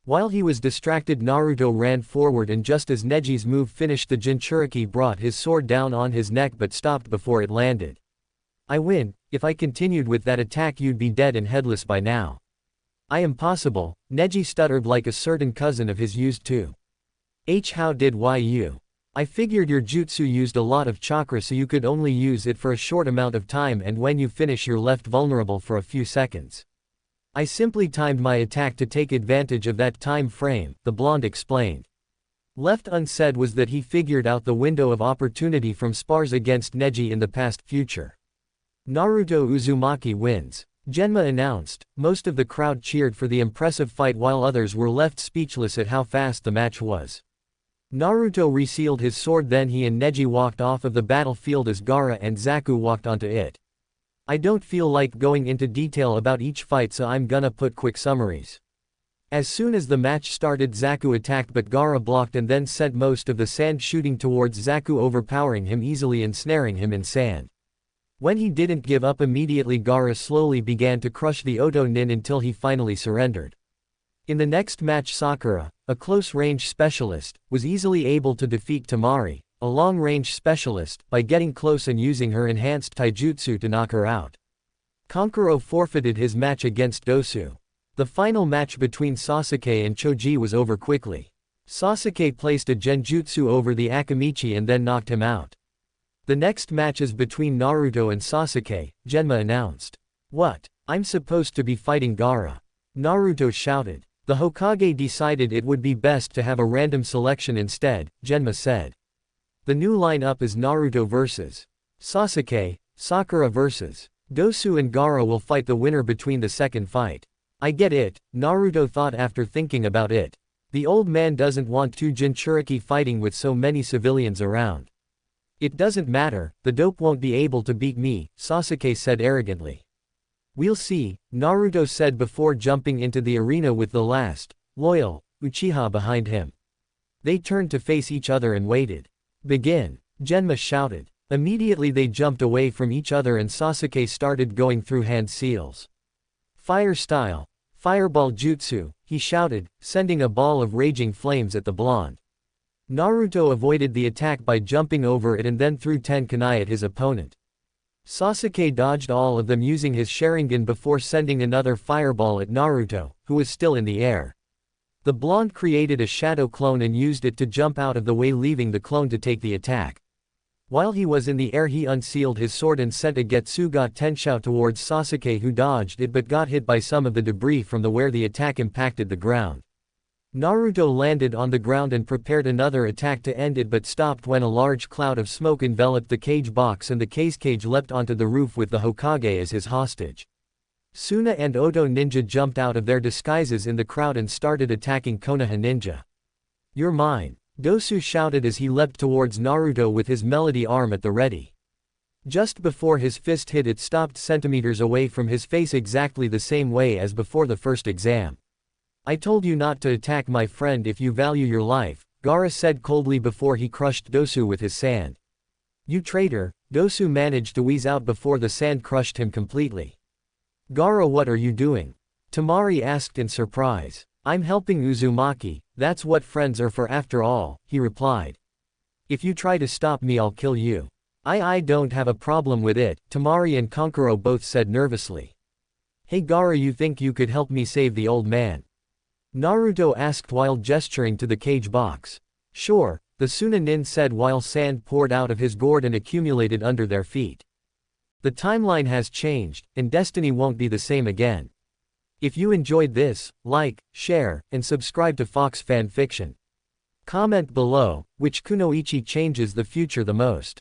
While he was distracted, Naruto ran forward and just as Neji's move finished, the Jinchuriki brought his sword down on his neck but stopped before it landed. I win. If I continued with that attack you'd be dead and headless by now. I am possible, Neji stuttered like a certain cousin of his used to. How did you? I figured your jutsu used a lot of chakra so you could only use it for a short amount of time and when you finish you're left vulnerable for a few seconds. I simply timed my attack to take advantage of that time frame, the blonde explained. Left unsaid was that he figured out the window of opportunity from spars against Neji in the past future. Naruto Uzumaki wins, Genma announced. Most of the crowd cheered for the impressive fight while others were left speechless at how fast the match was. Naruto resealed his sword, then he and Neji walked off of the battlefield as Gaara and Zaku walked onto it. I don't feel like going into detail about each fight, so I'm gonna put quick summaries. As soon as the match started, Zaku attacked but Gaara blocked and then sent most of the sand shooting towards Zaku, overpowering him easily and snaring him in sand. When he didn't give up immediately, Gaara slowly began to crush the Oto Nin until he finally surrendered. In the next match, Sakura, a close-range specialist, was easily able to defeat Temari, a long-range specialist, by getting close and using her enhanced taijutsu to knock her out. Kankuro forfeited his match against Dosu. The final match between Sasuke and Choji was over quickly. Sasuke placed a genjutsu over the Akamichi and then knocked him out. The next match is between Naruto and Sasuke, Genma announced. What? I'm supposed to be fighting Gaara? Naruto shouted. The Hokage decided it would be best to have a random selection instead, Genma said. The new lineup is Naruto vs. Sasuke, Sakura vs. Dosu, and Gaara will fight the winner between the second fight. I get it, Naruto thought after thinking about it. The old man doesn't want two Jinchuriki fighting with so many civilians around. It doesn't matter, the dope won't be able to beat me, Sasuke said arrogantly. We'll see, Naruto said before jumping into the arena with the last, loyal, Uchiha behind him. They turned to face each other and waited. Begin, Genma shouted. Immediately they jumped away from each other and Sasuke started going through hand seals. Fire style, Fireball jutsu, he shouted, sending a ball of raging flames at the blonde. Naruto avoided the attack by jumping over it and then threw Tenkai at his opponent. Sasuke dodged all of them using his Sharingan before sending another fireball at Naruto, who was still in the air. The blonde created a shadow clone and used it to jump out of the way, leaving the clone to take the attack. While he was in the air, he unsealed his sword and sent a Getsuga Tenshou towards Sasuke, who dodged it but got hit by some of the debris from where the attack impacted the ground. Naruto landed on the ground and prepared another attack to end it, but stopped when a large cloud of smoke enveloped the cage box and the cage leapt onto the roof with the Hokage as his hostage. Suna and Oto Ninja jumped out of their disguises in the crowd and started attacking Konoha Ninja. "You're mine," Dosu shouted as he leapt towards Naruto with his melody arm at the ready. Just before his fist hit, it stopped centimeters away from his face, exactly the same way as before the first exam. "I told you not to attack my friend if you value your life," Gaara said coldly before he crushed Dosu with his sand. "You traitor," Dosu managed to wheeze out before the sand crushed him completely. "Gaara, what are you doing?" Temari asked in surprise. "I'm helping Uzumaki, that's what friends are for after all," he replied. "If you try to stop me, I'll kill you." I don't have a problem with it," Temari and Kankuro both said nervously. "Hey Gaara, you think you could help me save the old man?" Naruto asked while gesturing to the cage box. "Sure," the Sunanin said while sand poured out of his gourd and accumulated under their feet. The timeline has changed, and destiny won't be the same again. If you enjoyed this, like, share, and subscribe to Fox Fan Fiction. Comment below, which kunoichi changes the future the most.